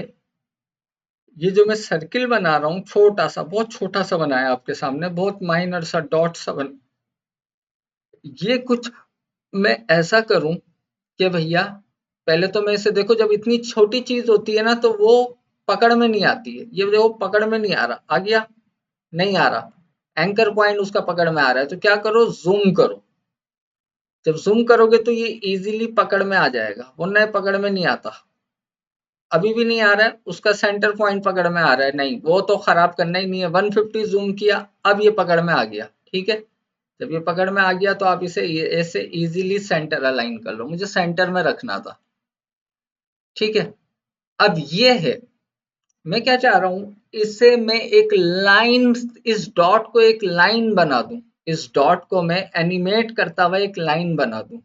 ये जो मैं सर्किल बना रहा हूँ, छोटा सा, बहुत छोटा सा बनाया आपके सामने, बहुत माइनर सा डॉट सा ये कुछ मैं ऐसा करूं कि भैया, पहले तो मैं इसे देखो, जब इतनी छोटी चीज होती है ना तो वो पकड़ में नहीं आती है। ये देखो पकड़ में नहीं आ रहा, आ गया, नहीं आ रहा, एंकर पॉइंट उसका पकड़ में आ रहा है। तो क्या करो, जूम करो। जब जूम करोगे तो ये इजीली पकड़ में आ जाएगा, वरना ये पकड़ में नहीं आता। अभी भी नहीं आ रहा है, उसका सेंटर पॉइंट पकड़ में आ रहा है, नहीं, वो तो खराब करना ही नहीं है। 150 जूम किया, अब ये पकड़ में आ गया, ठीक है। जब ये पकड़ में आ गया तो आप इसे ऐसे इजीली सेंटर अलाइन कर लो। मुझे सेंटर में रखना था, ठीक है। अब ये है, मैं क्या चाह रहा हूं, इसे मैं एक लाइन, इस डॉट को एक लाइन बना दूं। इस डॉट को मैं एनिमेट करता हुआ एक लाइन बना दूं।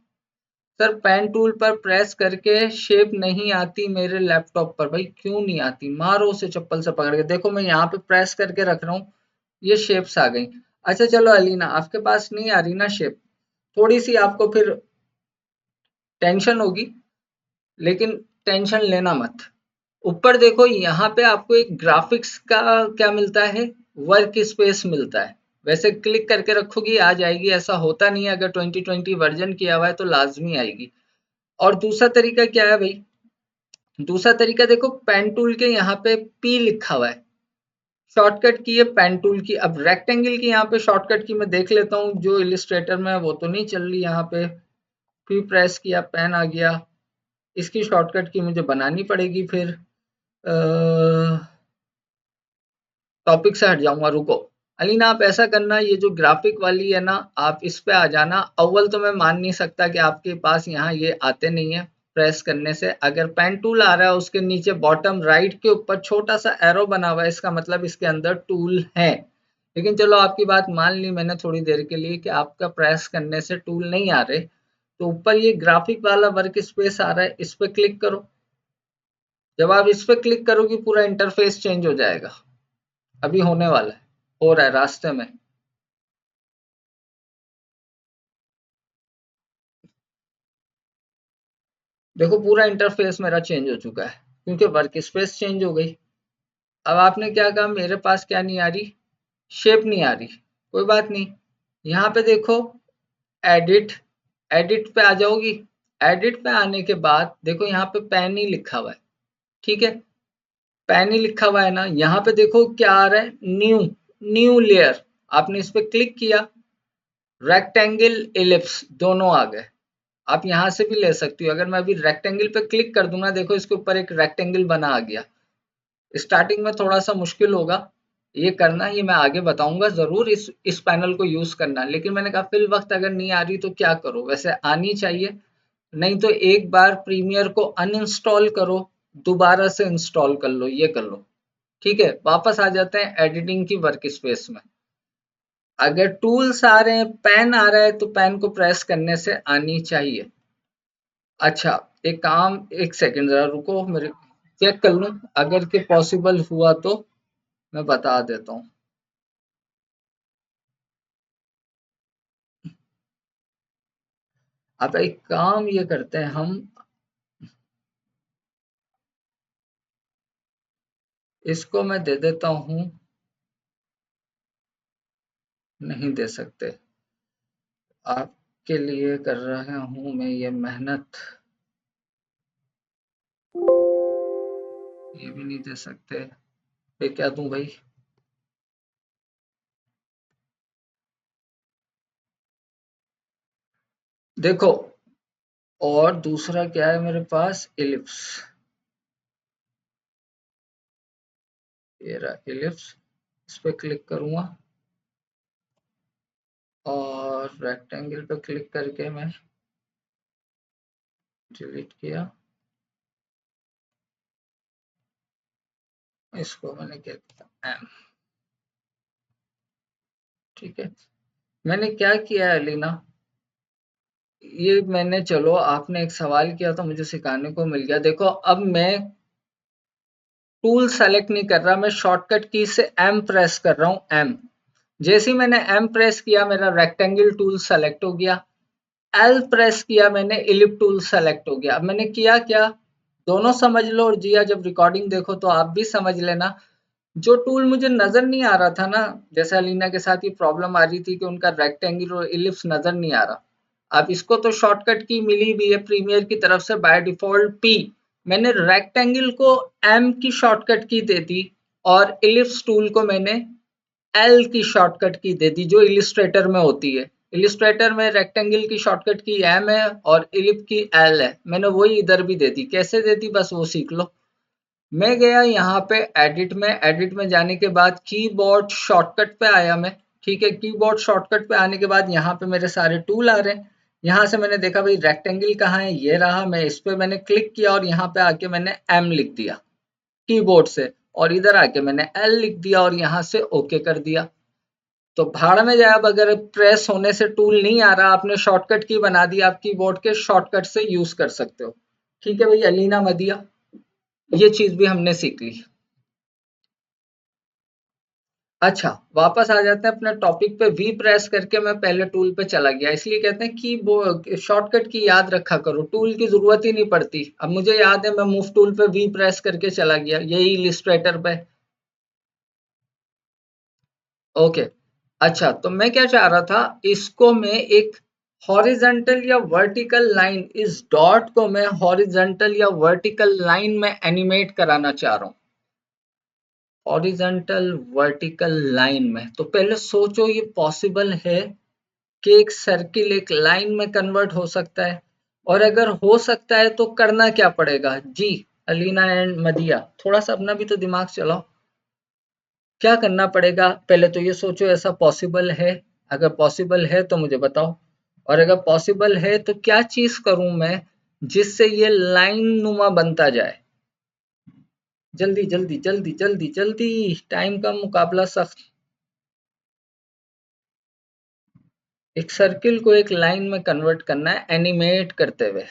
सर पेन टूल पर प्रेस करके शेप नहीं आती मेरे लैपटॉप पर। भाई क्यों नहीं आती, मारो उसे चप्पल से पकड़ के। देखो मैं यहाँ पे प्रेस करके रख रहा हूँ, ये शेप्स आ गई। अच्छा चलो अलीना, आपके पास नहीं आ रही ना शेप, थोड़ी सी आपको फिर टेंशन होगी, लेकिन टेंशन लेना मत। ऊपर देखो यहाँ पे आपको एक ग्राफिक्स का क्या मिलता है, वर्क स्पेस मिलता है। वैसे क्लिक करके रखोगी आ जाएगी, ऐसा होता नहीं है, अगर 2020 वर्जन किया हुआ है तो लाजमी आएगी। और दूसरा तरीका क्या है भाई, दूसरा तरीका देखो पेन टूल के यहाँ पे पी लिखा हुआ है, शॉर्टकट की है पेन टूल की। अब रेक्टेंगल की यहाँ पे शॉर्टकट की मैं देख लेता हूँ, जो इलिस्ट्रेटर में है वो तो नहीं चल रही यहाँ पे। पी प्रेस किया, पेन आ गया, इसकी शॉर्टकट की मुझे बनानी पड़ेगी फिर। टॉपिक से हट जाऊंगा, रुको। अलीना आप ऐसा करना, ये जो ग्राफिक वाली है ना, आप इस पे आ जाना। अव्वल तो मैं मान नहीं सकता कि आपके पास यहाँ ये आते नहीं है प्रेस करने से। अगर पेन टूल आ रहा है उसके नीचे बॉटम राइट के ऊपर छोटा सा एरो बना हुआ है, इसका मतलब इसके अंदर टूल है। लेकिन चलो आपकी बात मान ली मैंने थोड़ी देर के लिए कि आपका प्रेस करने से टूल नहीं आ रहे, तो ऊपर ये ग्राफिक वाला वर्क स्पेस आ रहा है, इस पे क्लिक करो। जब आप इस पे क्लिक करोगे पूरा इंटरफेस चेंज हो जाएगा। अभी होने वाला है, हो रहा है रास्ते में। देखो पूरा इंटरफेस मेरा चेंज हो चुका है, क्योंकि वर्क स्पेस चेंज हो गई। अब आपने क्या कहा, मेरे पास क्या नहीं आ रही, शेप नहीं आ रही, कोई बात नहीं। यहाँ पे देखो एडिट, एडिट पे आ जाओगी। एडिट पे आने के बाद देखो यहाँ पे पैन ही लिखा हुआ है, ठीक है, पैन ही लिखा हुआ है ना। यहाँ पे देखो क्या आ रहा है, न्यू, न्यू लेयर। आपने इस पे क्लिक किया, रेक्टेंगल इलिप्स दोनों आ गए। आप यहाँ से भी ले सकती हो। अगर मैं अभी रेक्टेंगल पे क्लिक कर दूंगा, देखो इसके ऊपर एक रेक्टेंगल बना आ गया। स्टार्टिंग में थोड़ा सा मुश्किल होगा ये करना, ये मैं आगे बताऊंगा जरूर, इस पैनल को यूज करना। लेकिन मैंने कहा फिल वक्त अगर नहीं आ रही तो क्या करो, वैसे आनी चाहिए। नहीं तो एक बार प्रीमियर को अनइंस्टॉल करो, दोबारा से इंस्टॉल कर लो, ये कर लो। ठीक है, वापस आ जाते हैं एडिटिंग की वर्क स्पेस में। अगर टूल्स आ रहे हैं, पेन आ रहा है, तो पेन को प्रेस करने से आनी चाहिए। अच्छा, एक काम, एक सेकंड जरा रुको, मेरे चेक कर लूं, अगर के पॉसिबल हुआ तो मैं बता देता हूँ। अब एक काम ये करते हैं हम, इसको मैं दे देता हूँ, नहीं दे सकते, आपके लिए कर रहा हूँ मैं ये मेहनत, ये भी नहीं दे सकते। ये क्या दूं भाई, देखो। और दूसरा क्या है मेरे पास, इलिप्स, ये रहा इलिप्स। इस पे क्लिक करूंगा और रेक्टेंगल पे क्लिक करके मैं डिलीट किया। इसको मैंने क्या किया, एम, ठीक है। मैंने क्या किया है अलीना, ये मैंने, चलो आपने एक सवाल किया तो मुझे सिखाने को मिल गया। देखो अब मैं टूल सेलेक्ट नहीं कर रहा, मैं शॉर्टकट की से एम प्रेस कर रहा हूँ, एम। जैसे ही मैंने एम प्रेस किया मेरा रेक्टेंगल टूल सेलेक्ट हो गया, एल प्रेस किया मैंने, इलिप टूल सेलेक्ट हो गया। अब मैंने किया क्या, दोनों समझ लो, और जिया जब रिकॉर्डिंग देखो तो आप भी समझ लेना। जो टूल मुझे नजर नहीं आ रहा था ना, जैसे अलीना के साथ ये प्रॉब्लम आ रही थी कि उनका रेक्टेंगल और इलिप्स नजर नहीं आ रहा। अब इसको तो शॉर्टकट की मिली भी है प्रीमियर की तरफ से बाय डिफॉल्ट पी। मैंने रेक्टेंगल को एम की शॉर्टकट की दे दी, और इलिप्स टूल को मैंने एल की शॉर्टकट की दे दी, जो इलिस्ट्रेटर में होती है। इलिस्ट्रेटर में रेक्टेंगल की शॉर्टकट की एम है और इलिप की एल है, मैंने वही इधर भी दे दी। कैसे दे दी बस वो सीख लो। मैं गया यहाँ पे एडिट में, एडिट में जाने के बाद कीबोर्ड शॉर्टकट पे आया मैं। ठीक है, कीबोर्ड शॉर्टकट पे आने के बाद यहाँ पे मेरे सारे टूल आ रहे हैं। यहाँ से मैंने देखा भाई रेक्टेंगल कहाँ है, ये रहा। मैं इस पे मैंने क्लिक किया और यहाँ पे आके मैंने एम लिख दिया कीबोर्ड से, और इधर आके मैंने एल लिख दिया और यहाँ से ओके कर दिया। तो भाड़ में जाए, अब अगर प्रेस होने से टूल नहीं आ रहा, आपने शॉर्टकट की बना दी, आप कीबोर्ड के शॉर्टकट से यूज कर सकते हो। ठीक है भाई अलीना मदिया, ये चीज भी हमने सीख ली। अच्छा, वापस आ जाते हैं अपने टॉपिक पे। वी प्रेस करके मैं पहले टूल पे चला गया, इसलिए कहते हैं कि वो शॉर्टकट की याद रखा करो, टूल की जरूरत ही नहीं पड़ती। अब मुझे याद है मैं मूव टूल पे वी प्रेस करके चला गया, यही इलिस्ट्रेटर पे। ओके। अच्छा, तो मैं क्या चाह रहा था, इसको मैं एक हॉरिजेंटल या वर्टिकल लाइन, इस डॉट को मैं हॉरिजेंटल या वर्टिकल लाइन में एनिमेट कराना चाह रहा हूँ। हॉरिजेंटल वर्टिकल लाइन में तो पहले सोचो ये पॉसिबल है कि एक सर्किल एक लाइन में कन्वर्ट हो सकता है? और अगर हो सकता है तो करना क्या पड़ेगा जी? अलीना एंड मदिया, थोड़ा सा अपना भी तो दिमाग चलाओ। क्या करना पड़ेगा? पहले तो ये सोचो ऐसा पॉसिबल है? अगर पॉसिबल है तो मुझे बताओ। और अगर पॉसिबल है तो क्या चीज करूं मैं जिससे ये लाइन नुमा बनता जाए? जल्दी जल्दी जल्दी जल्दी जल्दी, टाइम का मुकाबला सख्त। एक सर्किल को एक लाइन में कन्वर्ट करना है एनिमेट करते हुए।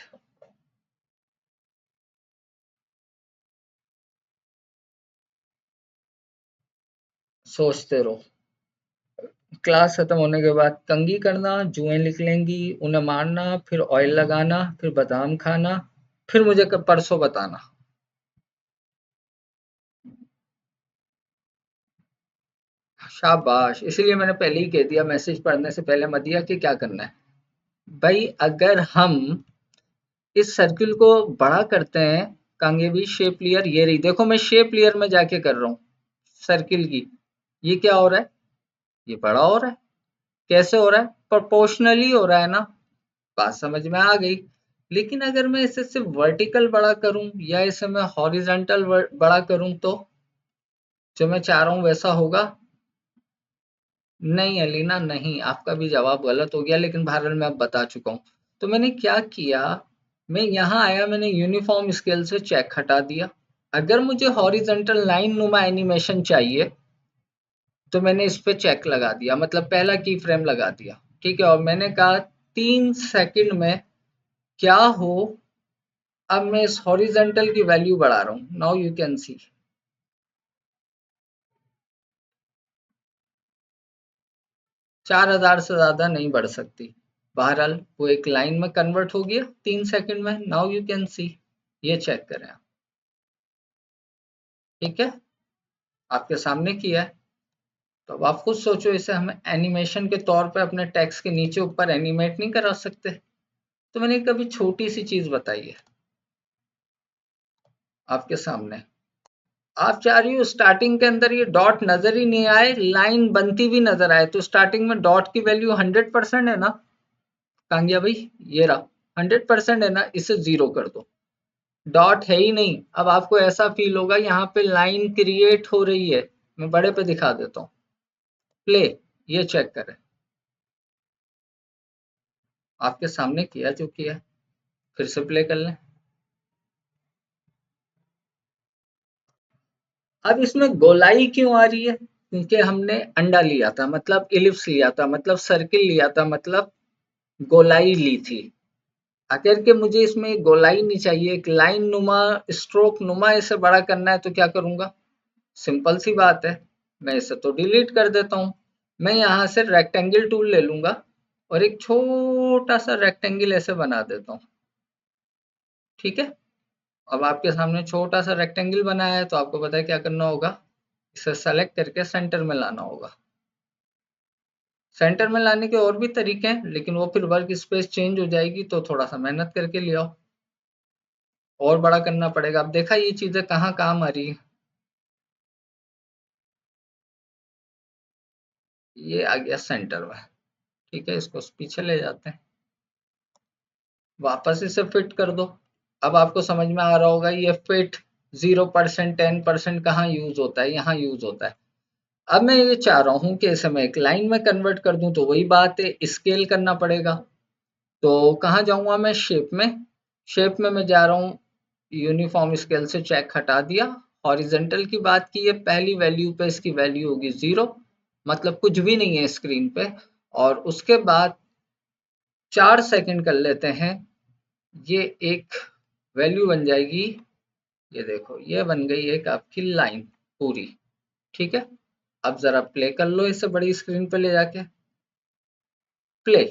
सोचते रहो। क्लास खत्म होने के बाद कंघी करना, जुएं निकलेंगी, उन्हें मारना, फिर ऑयल लगाना, फिर बादाम खाना, फिर मुझे परसों बताना। शाबाश, इसीलिए मैंने पहले ही कह दिया मैसेज पढ़ने से पहले मदिया कि क्या करना है। भाई अगर हम इस सर्किल को बड़ा करते हैं, कांगे भी शेप लेयर ये रही, देखो मैं शेप लेयर में जाके कर रहा हूँ सर्किल की। ये क्या हो रहा है? ये बड़ा हो रहा है। कैसे हो रहा है? प्रोपोर्शनली हो रहा है ना। बात समझ में आ गई। लेकिन अगर मैं इसे सिर्फ वर्टिकल बड़ा करूं या इसे मैं हॉरिजॉन्टल बड़ा करूं तो जो मैं चाह रहा हूं वैसा होगा? नहीं अलीना नहीं, आपका भी जवाब गलत हो गया, लेकिन बहरहाल मैं अब बता चुका हूँ। तो मैंने क्या किया, मैं यहाँ आया, मैंने यूनिफॉर्म स्केल से चेक हटा दिया। अगर मुझे हॉरिजॉन्टल लाइन नुमा एनिमेशन चाहिए तो मैंने इस पे चेक लगा दिया, मतलब पहला की फ्रेम लगा दिया। ठीक है, और मैंने कहा 3 सेकंड में क्या हो। अब मैं इस हॉरिजॉन्टल की वैल्यू बढ़ा रहा हूँ, नाउ यू कैन सी। 4000 से ज्यादा नहीं बढ़ सकती। बहरहाल वो एक लाइन में कन्वर्ट हो गया 3 सेकंड में, नाउ यू कैन सी। ये चेक करें आप। ठीक है, आपके सामने किया है। तो अब आप खुद सोचो, इसे हम एनिमेशन के तौर पे अपने टेक्स्ट के नीचे ऊपर एनिमेट नहीं करा सकते? तो मैंने कभी छोटी सी चीज बताई है आपके सामने। आप चाह रही हो स्टार्टिंग के अंदर ये डॉट नजर ही नहीं आए, लाइन बनती भी नजर आए, तो स्टार्टिंग में डॉट की वैल्यू 100% है ना कांगिया भाई? ये रहा 100% है ना, इसे जीरो कर दो। डॉट है ही नहीं। अब आपको ऐसा फील होगा यहाँ पे लाइन क्रिएट हो रही है। मैं बड़े पे दिखा देता हूँ। प्ले, ये चेक करें। आपके सामने किया जो किया। फिर से प्ले कर लें। अब इसमें गोलाई क्यों आ रही है? क्योंकि हमने अंडा लिया था, मतलब इलिप्स लिया था, मतलब सर्किल लिया था, मतलब गोलाई ली थी। अगर के मुझे इसमें गोलाई नहीं चाहिए, एक लाइन नुमा, स्ट्रोक नुमा इसे बड़ा करना है, तो क्या करूंगा? सिंपल सी बात है, मैं इसे तो डिलीट कर देता हूँ। मैं यहाँ से रेक्टेंगल टूल ले लूंगा और एक छोटा सा रेक्टेंगल ऐसे बना देता हूँ। ठीक है, अब आपके सामने छोटा सा रेक्टेंगल बनाया है, तो आपको पता है क्या करना होगा, इसे सेलेक्ट करके सेंटर में लाना होगा। सेंटर में लाने के और भी तरीके हैं, लेकिन वो फिर वर्क स्पेस चेंज हो जाएगी, तो थोड़ा सा मेहनत करके ले आओ। और बड़ा करना पड़ेगा। अब देखा ये चीजें कहाँ काम आ रही है। ये आ गया सेंटर में। ठीक है, इसको पीछे ले जाते हैं, वापस इसे फिट कर दो। अब आपको समझ में आ रहा होगा ये फिट 0% 10% कहाँ यूज होता है, यहाँ यूज होता है। अब मैं ये चाह रहा हूँ कि इसे मैं एक लाइन में कन्वर्ट कर दूं, तो वही बात है, स्केल करना पड़ेगा। तो कहाँ जाऊंगा मैं? शेप में। शेप में मैं जा रहा हूँ, यूनिफॉर्म स्केल से चेक हटा दिया। हॉरिजेंटल की बात की है, पहली वैल्यू पे इसकी वैल्यू होगी 0, मतलब कुछ भी नहीं है स्क्रीन पे। और उसके बाद 4 सेकंड कर लेते हैं, ये एक वैल्यू बन जाएगी। ये देखो, ये बन गई एक आपकी लाइन पूरी। ठीक है, अब जरा प्ले कर लो इसे बड़ी स्क्रीन पे ले जाके। प्ले।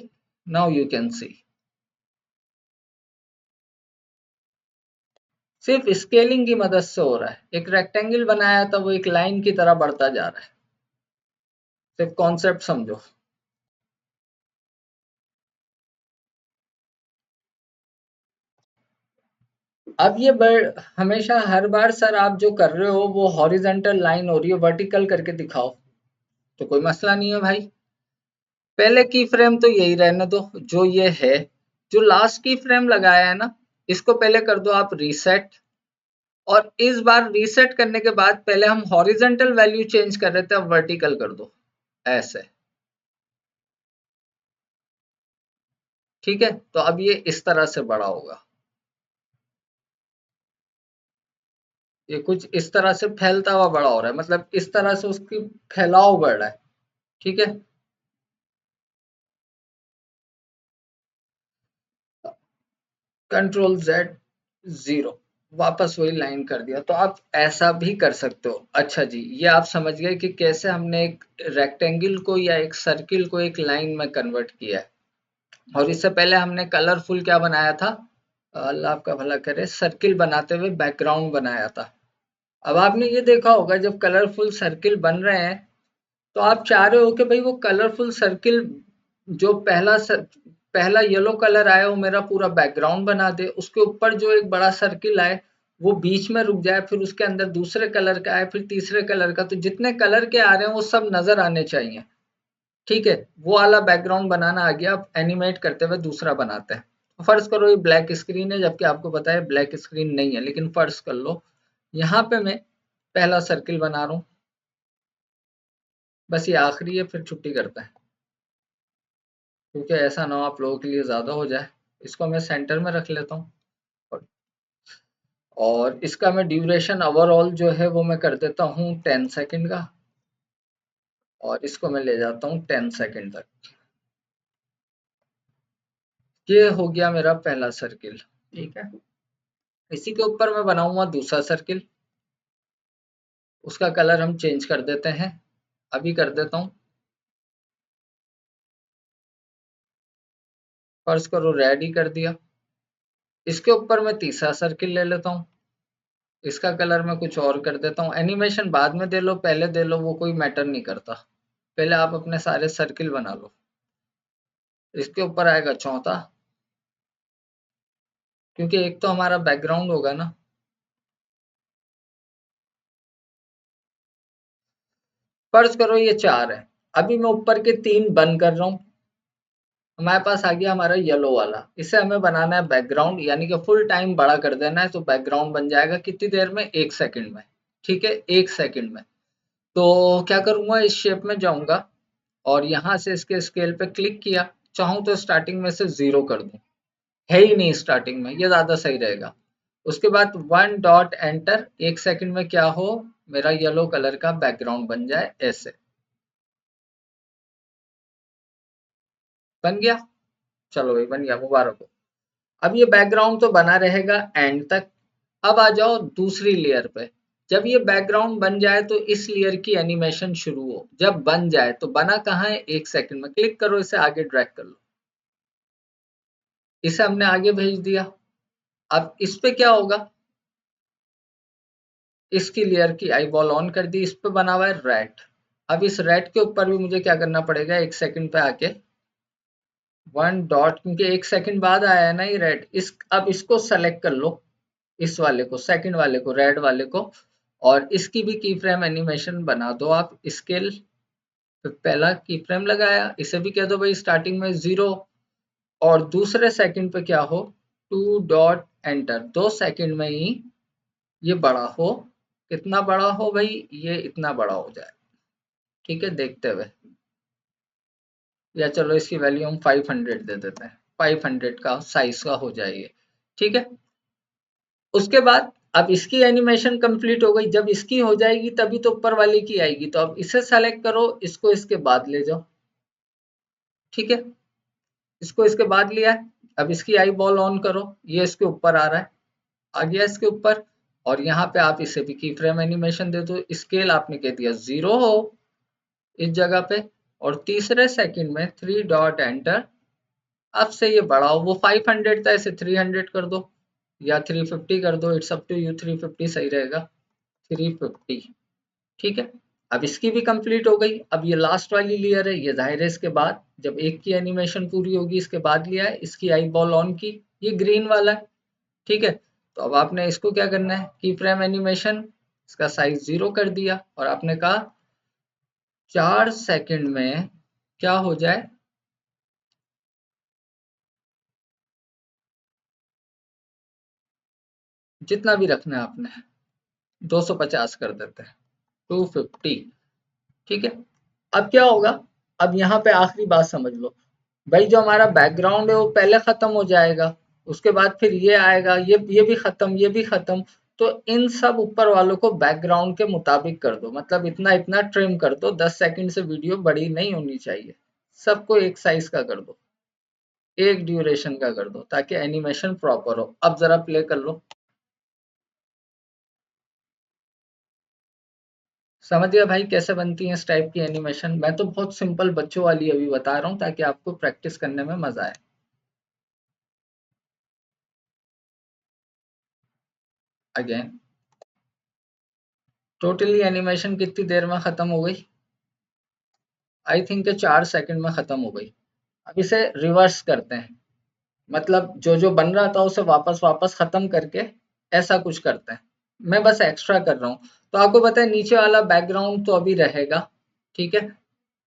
नाउ यू कैन सी। सिर्फ स्केलिंग की मदद से हो रहा है। एक रेक्टेंगल बनाया था, वो एक लाइन की तरह बढ़ता जा रहा है। सिर्फ कॉन्सेप्ट समझो। अब ये हमेशा हर बार सर आप जो कर रहे हो वो हॉरिजेंटल लाइन हो रही है, वर्टिकल करके दिखाओ तो कोई मसला नहीं है भाई। पहले की फ्रेम तो यही रहने दो जो ये है। जो लास्ट की फ्रेम लगाया है ना, इसको पहले कर दो आप रीसेट। और इस बार रीसेट करने के बाद पहले हम हॉरिजेंटल वैल्यू चेंज कर रहे थे, अब वर्टिकल कर दो ऐसे। ठीक है, तो अब ये इस तरह से बड़ा होगा। ये कुछ इस तरह से फैलता हुआ बड़ा हो रहा है, मतलब इस तरह से उसकी फैलाव बढ़ रहा है। ठीक है, कंट्रोल Z 0, वापस वही लाइन कर दिया। तो आप ऐसा भी कर सकते हो। अच्छा जी, ये आप समझ गए कि कैसे हमने एक रेक्टेंगल को या एक सर्किल को एक लाइन में कन्वर्ट किया है। और इससे पहले हमने कलरफुल क्या बनाया था, अल्लाह आपका भला करे, सर्किल बनाते हुए बैकग्राउंड बनाया था। अब आपने ये देखा होगा जब कलरफुल सर्किल बन रहे हैं तो आप चाह रहे हो कि भाई वो कलरफुल सर्किल जो पहला येलो कलर आया वो मेरा पूरा बैकग्राउंड बना दे, उसके ऊपर जो एक बड़ा सर्किल आए वो बीच में रुक जाए, फिर उसके अंदर दूसरे कलर का आए, फिर तीसरे कलर का, तो जितने कलर के आ रहे हैं वो सब नजर आने चाहिए। ठीक है, वो वाला बैकग्राउंड बनाना आ गया। अब एनिमेट करते हुए दूसरा बनाते हैं। फर्ज करो ये ब्लैक स्क्रीन है, जबकि आपको पता है ब्लैक स्क्रीन नहीं है, लेकिन फर्ज कर लो यहाँ पे मैं पहला सर्किल बना रहा हूँ। बस ये आखिरी है, फिर छुट्टी करता है, क्योंकि ऐसा ना हो आप लोगों के लिए ज़्यादा हो जाए। इसको मैं सेंटर में रख लेता हूँ। और इसका मैं ड्यूरेशन ओवरऑल जो है वो मैं कर देता हूँ 10 सेकंड का। और इसको मैं ले जाता हूँ 10 सेकंड तक। ये हो गया मेरा पहला सर्किल। ठीक है, इसी के ऊपर मैं बनाऊंगा दूसरा सर्किल। उसका कलर हम चेंज कर देते हैं, अभी कर देता हूँ। फर्ज करो रेड ही कर दिया। इसके ऊपर मैं तीसरा सर्किल ले लेता हूँ। इसका कलर मैं कुछ और कर देता हूँ। एनिमेशन बाद में दे लो, पहले दे लो, वो कोई मैटर नहीं करता। पहले आप अपने सारे सर्किल बना लो। इसके ऊपर आएगा चौथा, क्योंकि एक तो हमारा बैकग्राउंड होगा ना। फर्ज करो ये 4 है। अभी मैं ऊपर के 3 बंद कर रहा हूँ। हमारे पास आ गया हमारा येलो वाला। इसे हमें बनाना है बैकग्राउंड, यानी कि फुल टाइम बड़ा कर देना है, तो बैकग्राउंड बन जाएगा कितनी देर में, 1 सेकंड में। ठीक है, 1 सेकंड में। तो क्या करूंगा, इस शेप में जाऊंगा और यहाँ से इसके स्केल पे क्लिक किया। चाहूँ तो स्टार्टिंग में से 0 कर दूं, है ही नहीं स्टार्टिंग में, ये ज्यादा सही रहेगा। उसके बाद 1 डॉट एंटर, 1 सेकंड में क्या हो, मेरा येलो कलर का बैकग्राउंड बन जाए ऐसे। बन गया। चलो भाई बन गया, मुबारक हो। अब ये बैकग्राउंड तो बना रहेगा एंड तक। अब आ जाओ दूसरी लेयर पे। जब ये बैकग्राउंड बन जाए तो इस लेयर की एनिमेशन शुरू हो। जब बन जाए तो बना कहाँ है, 1 सेकंड में। क्लिक करो, इसे आगे ड्रैग कर लो। इसे हमने आगे भेज दिया। अब इस पे क्या होगा, इसकी लेयर की आई बॉल ऑन कर दी, इस पे बना हुआ है रेड। अब इस रेड के ऊपर भी मुझे क्या करना पड़ेगा, 1 सेकंड पे आके 1 डॉट, क्योंकि 1 सेकंड बाद आया है ना ये रेड। अब इसको सेलेक्ट कर लो, इस वाले को, सेकंड वाले को, रेड वाले को। और इसकी भी की फ्रेम एनिमेशन बना दो आप। स्केल पे पहला की फ्रेम लगाया, इसे भी कह दो भाई स्टार्टिंग में 0। और दूसरे सेकंड पे क्या हो, 2 डॉट एंटर, 2 सेकंड में ही ये बड़ा हो। कितना बड़ा हो भाई, ये इतना बड़ा हो जाए। ठीक है, देखते हुए। या चलो इसकी वैल्यू हम 500 दे देते हैं, 500 का साइज का हो जाएगी। ठीक है, उसके बाद अब इसकी एनिमेशन कंप्लीट हो गई। जब इसकी हो जाएगी तभी तो ऊपर वाले की आएगी। तो अब इसे सेलेक्ट करो, इसको इसके बाद ले जाओ। ठीक है, इसको इसके बाद लिया है। अब इसकी आई बॉल ऑन करो, ये इसके ऊपर आ रहा है, आ गया इसके ऊपर। और यहाँ पे आप इसे भी की फ्रेम एनिमेशन दे दो। स्केल आपने कह दिया 0 हो, इस जगह पे, और तीसरे सेकंड में 3 डॉट एंटर। अब से ये बढ़ाओ, वो 500 था इसे 300 कर दो या 350 कर दो, इट्स अप टू यू। 350 सही रहेगा, 350। ठीक है, अब इसकी भी कंप्लीट हो गई। अब ये लास्ट वाली लेयर है, ये जाहिर है इसके बाद जब एक की एनिमेशन पूरी होगी इसके बाद लिया है, इसकी आई बॉल ऑन की, ये ग्रीन वाला है। ठीक है, तो अब आपने इसको क्या करना है, की फ्रेम एनिमेशन, इसका साइज 0 कर दिया और आपने कहा 4 सेकंड में क्या हो जाए, जितना भी रखना है आपने, 250 कर देते हैं, 250। ठीक है, अब क्या होगा, अब यहाँ पे आखिरी बात समझ लो भाई, जो हमारा बैकग्राउंड है वो पहले खत्म हो जाएगा, उसके बाद फिर ये आएगा, ये भी खत्म, ये भी खत्म। तो इन सब ऊपर वालों को बैकग्राउंड के मुताबिक कर दो, मतलब इतना इतना ट्रिम कर दो, 10 सेकंड से वीडियो बड़ी नहीं होनी चाहिए, सबको एक साइज का कर दो, एक ड्यूरेशन का कर दो, ताकि एनिमेशन प्रॉपर हो। अब जरा प्ले कर लो। समझ गया भाई कैसे बनती है इस टाइप की एनिमेशन? मैं तो बहुत सिंपल बच्चों वाली अभी बता रहा हूँ ताकि आपको प्रैक्टिस करने में मजा आए। अगेन, टोटली एनिमेशन कितनी देर में खत्म हो गई? आई थिंक 4 सेकंड में खत्म हो गई। अब इसे रिवर्स करते हैं, मतलब जो जो बन रहा था उसे वापस वापस खत्म करके ऐसा कुछ करते हैं। मैं बस एक्स्ट्रा कर रहा हूँ। तो आपको पता है नीचे वाला बैकग्राउंड तो अभी रहेगा, ठीक है।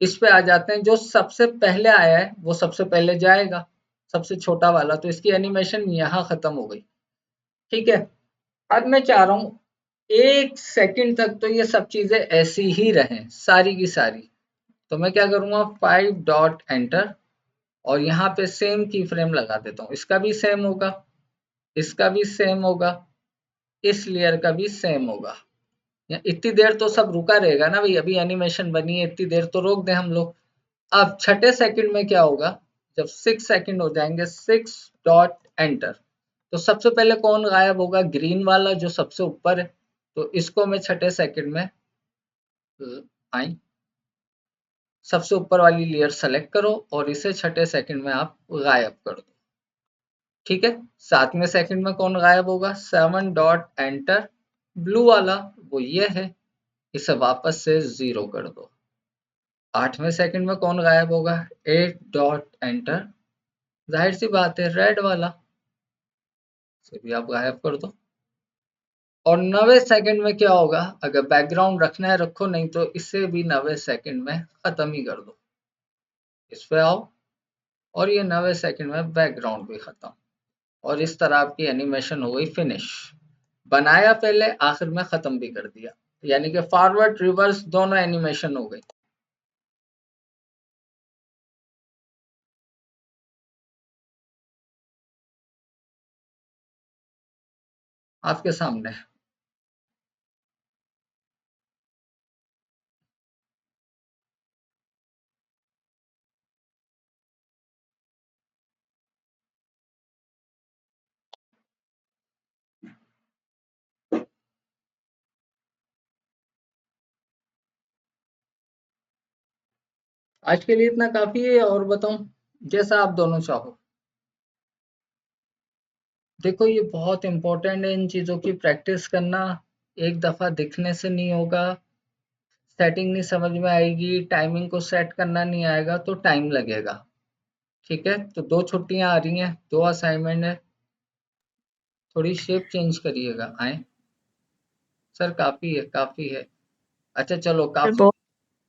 इस पे आ जाते हैं, जो सबसे पहले आया है वो सबसे पहले जाएगा, सबसे छोटा वाला, तो इसकी एनिमेशन यहाँ खत्म हो गई। ठीक है, अब मैं चाह रहा हूँ 1 सेकंड तक तो ये सब चीजें ऐसी ही रहें, सारी की सारी। तो मैं क्या करूँगा, 5 डॉट एंटर, और यहाँ पे सेम की फ्रेम लगा देता हूँ। इसका भी सेम होगा, इसका भी सेम होगा, इस लेयर का भी सेम होगा। इतनी देर तो सब रुका रहेगा ना भाई, अभी एनिमेशन बनी है, इतनी देर तो रोक दें हम लोग। अब छठे सेकंड में क्या होगा, जब 6 सेकंड हो जाएंगे, 6 डॉट एंटर, तो सबसे पहले कौन गायब होगा, ग्रीन वाला जो सबसे ऊपर है। तो इसको मैं छठे सेकंड में आई, सबसे ऊपर वाली लेयर सेलेक्ट करो और इसे छठे सेकंड में आप गायब कर दो। ठीक है, 7वें सेकंड में कौन गायब होगा, 7 डॉट एंटर, ब्लू वाला वो ये है, इसे वापस से 0 कर दो। 8वें सेकंड में कौन गायब होगा, 8 डॉट एंटर, जाहिर सी बात है रेड वाला, इसे भी आप गायब कर दो। और 9वें सेकंड में क्या होगा, अगर बैकग्राउंड रखना है रखो, नहीं तो इसे भी 9वें सेकंड में खत्म ही कर दो। इस पे आओ, और ये 9वें सेकंड में बैकग्राउंड भी खत्म, और इस तरह आपकी एनिमेशन हो गई फिनिश। बनाया पहले, आखिर में खत्म भी कर दिया, यानी कि फॉरवर्ड रिवर्स दोनों एनिमेशन हो गई। आपके सामने आज के लिए इतना काफी है, और बताऊं, जैसा आप दोनों चाहो। देखो ये बहुत इंपॉर्टेंट है, इन चीजों की प्रैक्टिस करना। एक दफा दिखने से नहीं होगा, सेटिंग नहीं समझ में आएगी, टाइमिंग को सेट करना नहीं आएगा तो टाइम लगेगा। ठीक है, तो 2 छुट्टियां आ रही हैं, 2 असाइनमेंट है, थोड़ी शेप चेंज करिएगा। आए सर, काफी है, काफी है। अच्छा चलो, सर काफी बहुत।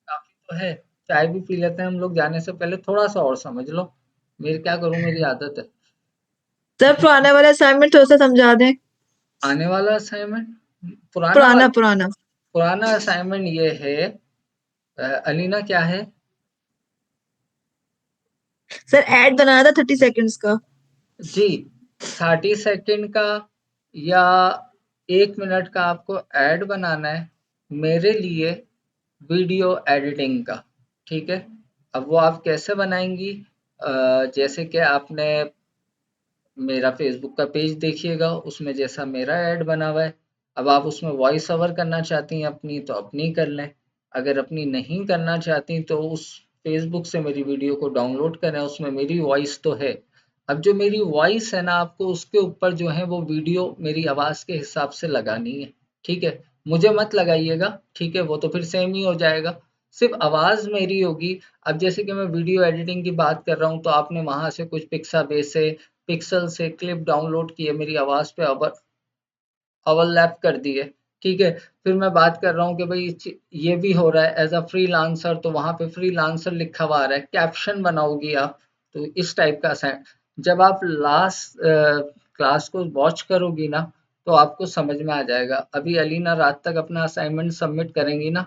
काफी तो है, चाय भी पी लेते हैं हम लोग जाने से पहले, थोड़ा सा और समझ लो। मेरी क्या करूं, मेरी आदत है। सर पुराने वाले असाइनमेंट थोड़ा सा समझा दें। आने वाला असाइनमेंट, पुराना पुराना वाला, पुराना। पुराना असाइनमेंट ये है, अलीना क्या है? सर ऐड बनाना था 30 सेकेंड्स का। जी, 30 सेकंड का या 1 मिनट का आपको ऐड बनाना है, मेरे लिए वीडियो एडिटिंग का। ठीक है, अब वो आप कैसे बनाएंगी, जैसे कि आपने मेरा फेसबुक का पेज देखिएगा, उसमें जैसा मेरा ऐड बना हुआ है। अब आप उसमें वॉइस ओवर करना चाहती हैं अपनी, तो अपनी कर लें। अगर अपनी नहीं करना चाहती तो उस फेसबुक से मेरी वीडियो को डाउनलोड करें, उसमें मेरी वॉइस तो है। अब जो मेरी वॉइस है ना, आपको उसके ऊपर जो है वो वीडियो मेरी आवाज़ के हिसाब से लगानी है, ठीक है? मुझे मत लगाइएगा, ठीक है? वो तो फिर सेम ही हो जाएगा, सिर्फ़ आवाज़ मेरी होगी। अब जैसे कि मैं वीडियो एडिटिंग की बात कर रहा हूँ, तो आपने वहाँ से कुछ पिक्साबेस से, पिक्सल से क्लिप डाउनलोड की है, मेरी आवाज़ पे ओवरलैप कर दी है, ठीक है? फिर मैं बात कर रहा हूँ कि भई ये भी हो रहा है एज़ अ फ्रीलांसर, तो वहाँ पे फ्रीलांसर लिखा हुआ आ रहा है, कैप्शन बनाओगी आप, तो इस टाइप का जब आप लास्ट क्लास को वॉच करोगी ना, तो आपको समझ में आ जाएगा। अभी अलीना रात तक अपना असाइनमेंट सबमिट करेंगी ना,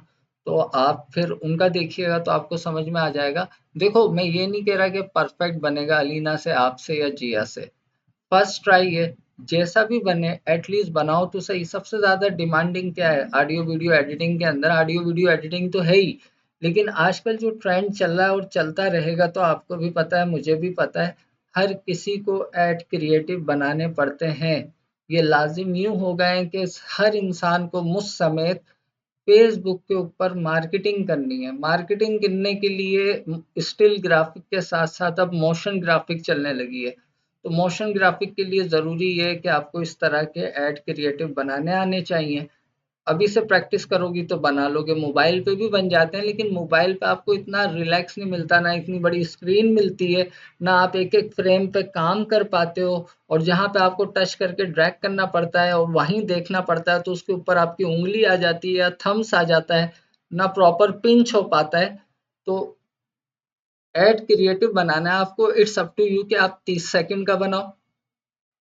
तो आप फिर उनका देखिएगा तो आपको समझ में आ जाएगा। देखो, मैं ये नहीं कह रहा कि परफेक्ट बनेगा अलीना से, आपसे या जिया से। फर्स्ट ट्राई है, जैसा भी बने एटलीस्ट बनाओ तो सही। सबसे ज़्यादा डिमांडिंग क्या है ऑडियो वीडियो एडिटिंग के अंदर? ऑडियो वीडियो एडिटिंग तो है ही, लेकिन आजकल जो ट्रेंड चल रहा है और चलता रहेगा, तो आपको भी पता है, मुझे भी पता है, हर किसी को ऐड क्रिएटिव बनाने पड़ते हैं। ये लाजिम यूँ हो गए हैं कि हर इंसान को, मुझ समेत, फेसबुक के ऊपर मार्केटिंग करनी है। मार्केटिंग करने के लिए स्टिल ग्राफिक के साथ साथ अब मोशन ग्राफिक चलने लगी है। तो मोशन ग्राफिक के लिए ज़रूरी है कि आपको इस तरह के ऐड क्रिएटिव बनाने आने चाहिए। अभी से प्रैक्टिस करोगी तो बना लोगे। मोबाइल पे भी बन जाते हैं, लेकिन मोबाइल पे आपको इतना रिलैक्स नहीं मिलता, ना इतनी बड़ी स्क्रीन मिलती है, ना आप एक-एक फ्रेम पे काम कर पाते हो, और जहाँ पे आपको टच करके ड्रैग करना पड़ता है और वहीं देखना पड़ता है, तो उसके ऊपर आपकी उँगली आ जाती है या थम्स आ जाता है, ना प्रॉपर पिंच हो पाता है। तो ऐड क्रिएटिव बनाना है आपको, इट्स अप टू यू कि आप 30 सेकंड का बनाओ,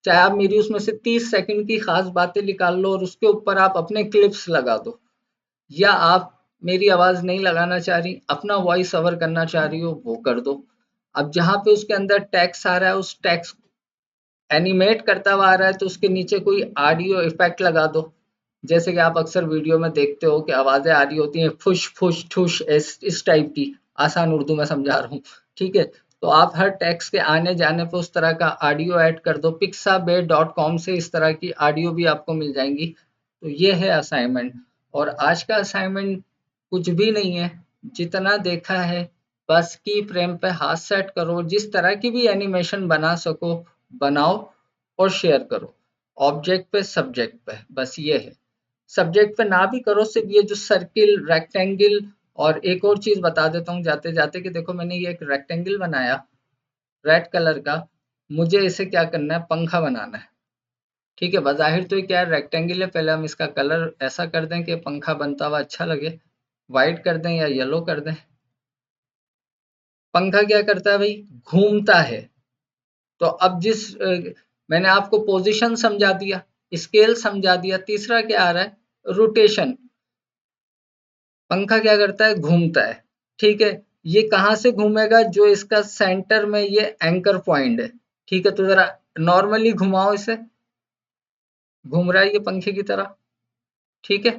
चाहे आप मेरी उसमें से 30 सेकंड की खास बातें निकाल लो और उसके ऊपर आप अपने क्लिप्स लगा दो, या आप मेरी आवाज़ नहीं लगाना चाह रही, अपना वॉइस ओवर करना चाह रही हो, वो कर दो। अब जहाँ पे उसके अंदर टेक्स्ट आ रहा है, उस टेक्स्ट एनिमेट करता हुआ आ रहा है, तो उसके नीचे कोई ऑडियो इफ़ेक्ट लगा दो। जैसे कि आप अक्सर वीडियो में देखते हो कि आवाज़ें आ रही होती हैं फुश, फुश, ठुश, इस टाइप की। आसान उर्दू में समझा रहा हूँ, ठीक है? तो आप हर टेक्स्ट के आने-जाने पे उस तरह का ऑडियो ऐड कर दो। pixabay.com से इस तरह की ऑडियो भी आपको मिल जाएँगी। तो ये है असाइनमेंट, और आज का असाइनमेंट कुछ भी नहीं है, जितना देखा है, बस की फ्रेम पे हाथ सेट करो, जिस तरह की भी एनिमेशन बना सको बनाओ और शेयर करो। ऑब्जेक्ट पे, सब्जेक्ट पे, बस ये है। सब्जेक्ट पे ना भी करो, सिर्फ ये जो सर्किल, रेक्टेंगल, और एक और चीज़ बता देता हूँ जाते-जाते कि देखो, मैंने ये एक रेक्टेंगल बनाया रेड कलर का, मुझे इसे क्या करना है, पंखा बनाना है, ठीक है? बज़ाहिर तो ये क्या है, रेक्टेंगल है, पहले हम इसका कलर ऐसा कर दें कि पंखा बनता हुआ अच्छा लगे, व्हाइट कर दें या येलो कर दें। पंखा क्या करता है भाई, घूमता है। तो अब मैंने आपको पोजीशन समझा दिया, स्केल समझा दिया, तीसरा क्या आ रहा है, रोटेशन। पंखा क्या करता है, घूमता है, ठीक है? ये कहाँ से घूमेगा, जो इसका सेंटर में ये एंकर पॉइंट है, ठीक है? तो जरा नॉर्मली घुमाओ इसे, घूम रहा है ये पंखे की तरह, ठीक है?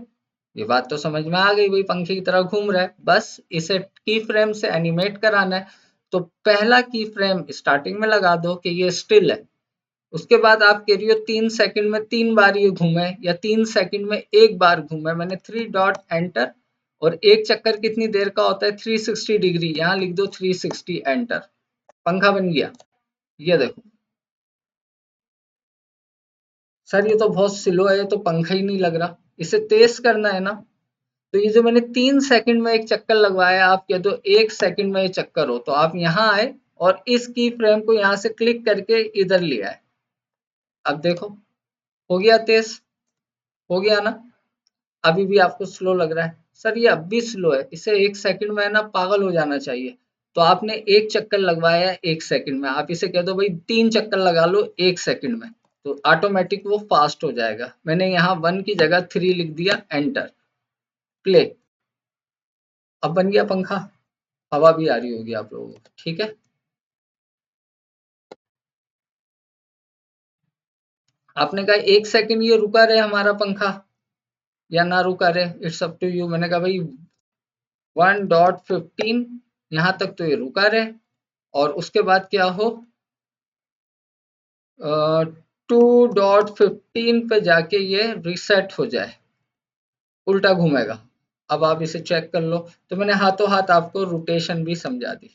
ये बात तो समझ में आ गई, भाई पंखे की तरह घूम रहा है, बस इसे की फ्रेम से एनिमेट कराना है। तो पहला की फ्रेम स्टार्टिंग में लगा दो कि ये स्टिल है, उसके बाद आप कह रही हो 3 सेकंड में 3 बार ये घूमे या 3 सेकंड में 1 बार घूमे, मैंने 3 डॉट एंटर, और एक चक्कर कितनी देर का होता है, 360 डिग्री, यहाँ लिख दो 360 एंटर, पंखा बन गया। ये देखो सर, ये तो बहुत स्लो है, ये तो पंखा ही नहीं लग रहा, इसे तेज करना है ना। तो ये जो मैंने 3 सेकंड में एक चक्कर लगवाया, आप कह दो 1 सेकंड में ये चक्कर हो, तो आप यहाँ आए और इस की फ्रेम को यहाँ से क्लिक करके इधर ले आए। अब देखो, हो गया तेज, हो गया ना? अभी भी आपको स्लो लग रहा है, सर ये अब भी स्लो है, इसे 1 सेकंड में ना पागल हो जाना चाहिए। तो आपने एक चक्कर लगवाया 1 सेकंड में, आप इसे कह दो भाई 3 चक्कर लगा लो 1 सेकंड में, तो ऑटोमेटिक वो फास्ट हो जाएगा। मैंने यहाँ 1 की जगह 3 लिख दिया, एंटर, प्ले। अब बन गया पंखा, हवा भी आ रही होगी आप लोगों को, ठीक है? आपने कहा 1 सेकंड ये रुका रहे हमारा पंखा या ना रुका रहे, इट्स अप टू यू। मैंने कहा भाई 1.15 यहाँ तक तो ये रुका रहे, और उसके बाद क्या हो, 2.15 पे जाके ये रिसेट हो जाए, उल्टा घूमेगा। अब आप इसे चेक कर लो। तो मैंने हाथों हाथ आपको रोटेशन भी समझा दी,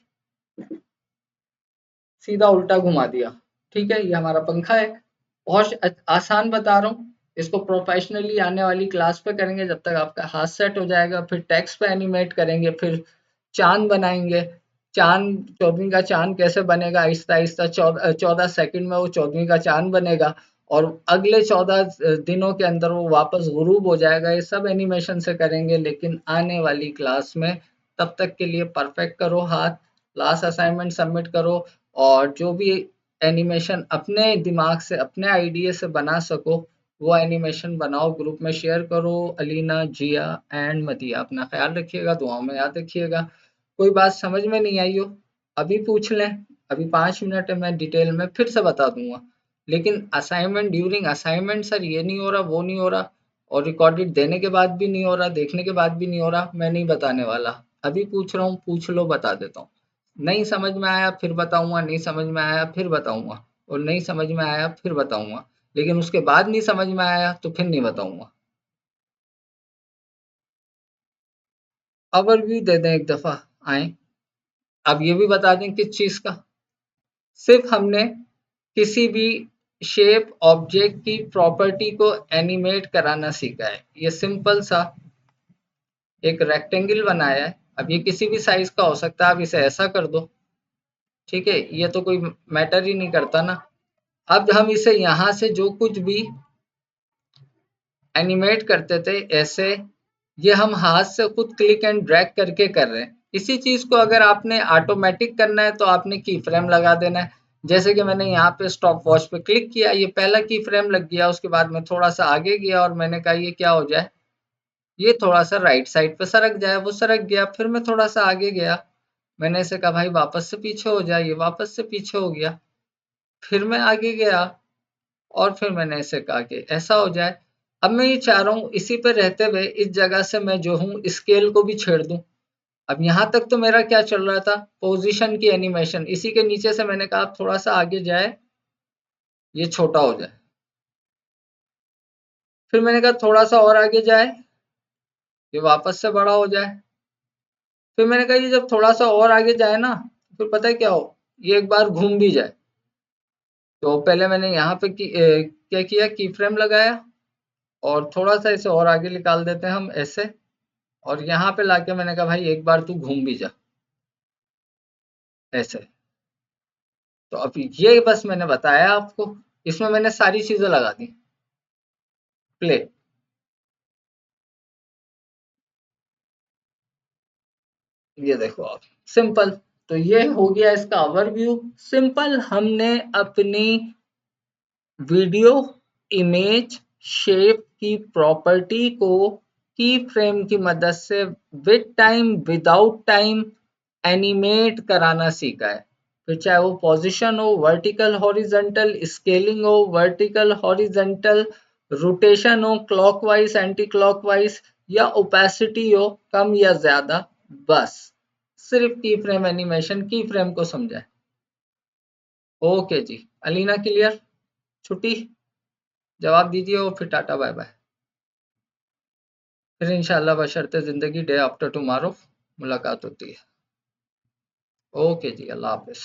सीधा उल्टा घुमा दिया। ठीक है, ये हमारा पंखा है। बहुत आसान बता रहा हूँ, इसको प्रोफेशनली आने वाली क्लास पे करेंगे, जब तक आपका हाथ सेट हो जाएगा। फिर टेक्स्ट पे एनिमेट करेंगे, फिर चांद बनाएंगे। चांद, 14वीं का चांद कैसे बनेगा, आहिस्ता आहिस्ता 14 सेकंड में वो 14वीं का चांद बनेगा, और अगले 14 दिनों के अंदर वो वापस गुरूब हो जाएगा। ये सब एनिमेशन से करेंगे, लेकिन आने वाली क्लास में। तब तक के लिए परफेक्ट करो हाथ, लास्ट असाइनमेंट सबमिट करो, और जो भी एनिमेशन अपने दिमाग से, अपने आइडिया से बना सको, वो एनिमेशन बनाओ, ग्रुप में शेयर करो। अलीना, जिया एंड मदिया, अपना ख्याल रखिएगा, दुआओं में याद रखिएगा। कोई बात समझ में नहीं आई हो, अभी पूछ लें, अभी 5 मिनट है, मैं डिटेल में फिर से बता दूंगा। लेकिन असाइनमेंट, ड्यूरिंग असाइनमेंट सर ये नहीं हो रहा, वो नहीं हो रहा, और रिकॉर्डेड देने के बाद भी नहीं हो रहा, देखने के बाद भी नहीं हो रहा, मैं नहीं बताने वाला। अभी पूछ रहा हूँ, पूछ लो, बता देता हूँ। नहीं समझ में आया फिर बताऊंगा, नहीं समझ में आया फिर बताऊंगा, और नहीं समझ में आया फिर बताऊंगा, लेकिन उसके बाद नहीं समझ में आया तो फिर नहीं बताऊंगा। ओवरव्यू दे दें एक दफा, आए। अब ये भी बता दें किस चीज का। सिर्फ हमने किसी भी शेप ऑब्जेक्ट की प्रॉपर्टी को एनिमेट कराना सीखा है। ये सिंपल सा एक रेक्टेंगल बनाया है। अब ये किसी भी साइज का हो सकता है, आप इसे ऐसा कर दो, ठीक है, ये तो कोई मैटर ही नहीं करता ना। अब हम इसे यहाँ से जो कुछ भी एनिमेट करते थे ऐसे, ये हम हाथ से खुद क्लिक एंड ड्रैग करके कर रहे हैं। इसी चीज को अगर आपने ऑटोमेटिक करना है तो आपने की फ्रेम लगा देना है। जैसे कि मैंने यहाँ पे स्टॉप वॉच पे क्लिक किया, ये पहला की फ्रेम लग गया, उसके बाद मैं थोड़ा सा आगे गया और मैंने कहा ये क्या हो जाए, ये थोड़ा सा राइट साइड पे सरक जाए, वो सरक गया। फिर मैं थोड़ा सा आगे गया, मैंने इसे कहा भाई वापस से पीछे हो जाए, ये वापस से पीछे हो गया। फिर मैं आगे गया, और फिर मैंने इसे कहा कि ऐसा हो जाए। अब मैं ये चाह रहा हूँ इसी पे रहते हुए इस जगह से मैं जो हूँ स्केल को भी छेड़ दूं। अब यहाँ तक तो मेरा क्या चल रहा था, पोजीशन की एनिमेशन। इसी के नीचे से मैंने कहा आप थोड़ा सा आगे जाए, ये छोटा हो जाए। फिर मैंने कहा थोड़ा सा और आगे जाए, ये वापस से बड़ा हो जाए। फिर मैंने कहा ये जब थोड़ा सा और आगे जाए ना, फिर पता है क्या हो, ये एक बार घूम भी जाए। तो पहले मैंने यहाँ पे क्या किया, की फ्रेम लगाया, और थोड़ा सा इसे और आगे निकाल देते हैं हम ऐसे, और यहाँ पे लाके मैंने कहा भाई एक बार तू घूम भी जा ऐसे। तो अब ये बस मैंने बताया आपको, इसमें मैंने सारी चीजें लगा दी। प्ले। ये देखो आप, सिंपल। तो ये हो गया इसका ओवरव्यू। सिंपल, हमने अपनी वीडियो, इमेज, शेप की प्रॉपर्टी को की फ्रेम की मदद से with time, without time animate कराना सीखा है। फिर चाहे वो पोजीशन हो, वर्टिकल हॉरिजॉन्टल, स्केलिंग हो, वर्टिकल हॉरिजॉन्टल, रोटेशन हो, क्लॉकवाइज एंटी क्लॉकवाइज, या ओपेसिटी हो कम या ज्यादा, बस सिर्फ की फ्रेम एनिमेशन, की फ्रेम को समझा है। ओके जी, अलीना क्लियर, छुट्टी, जवाब दीजिए और फिर टाटा बाय बाय। फिर इंशाल्लाह बशर्ते ज़िंदगी डे आफ्टर टुमारो मुलाकात होती है। ओके जी, अल्लाह हाफ़िज़।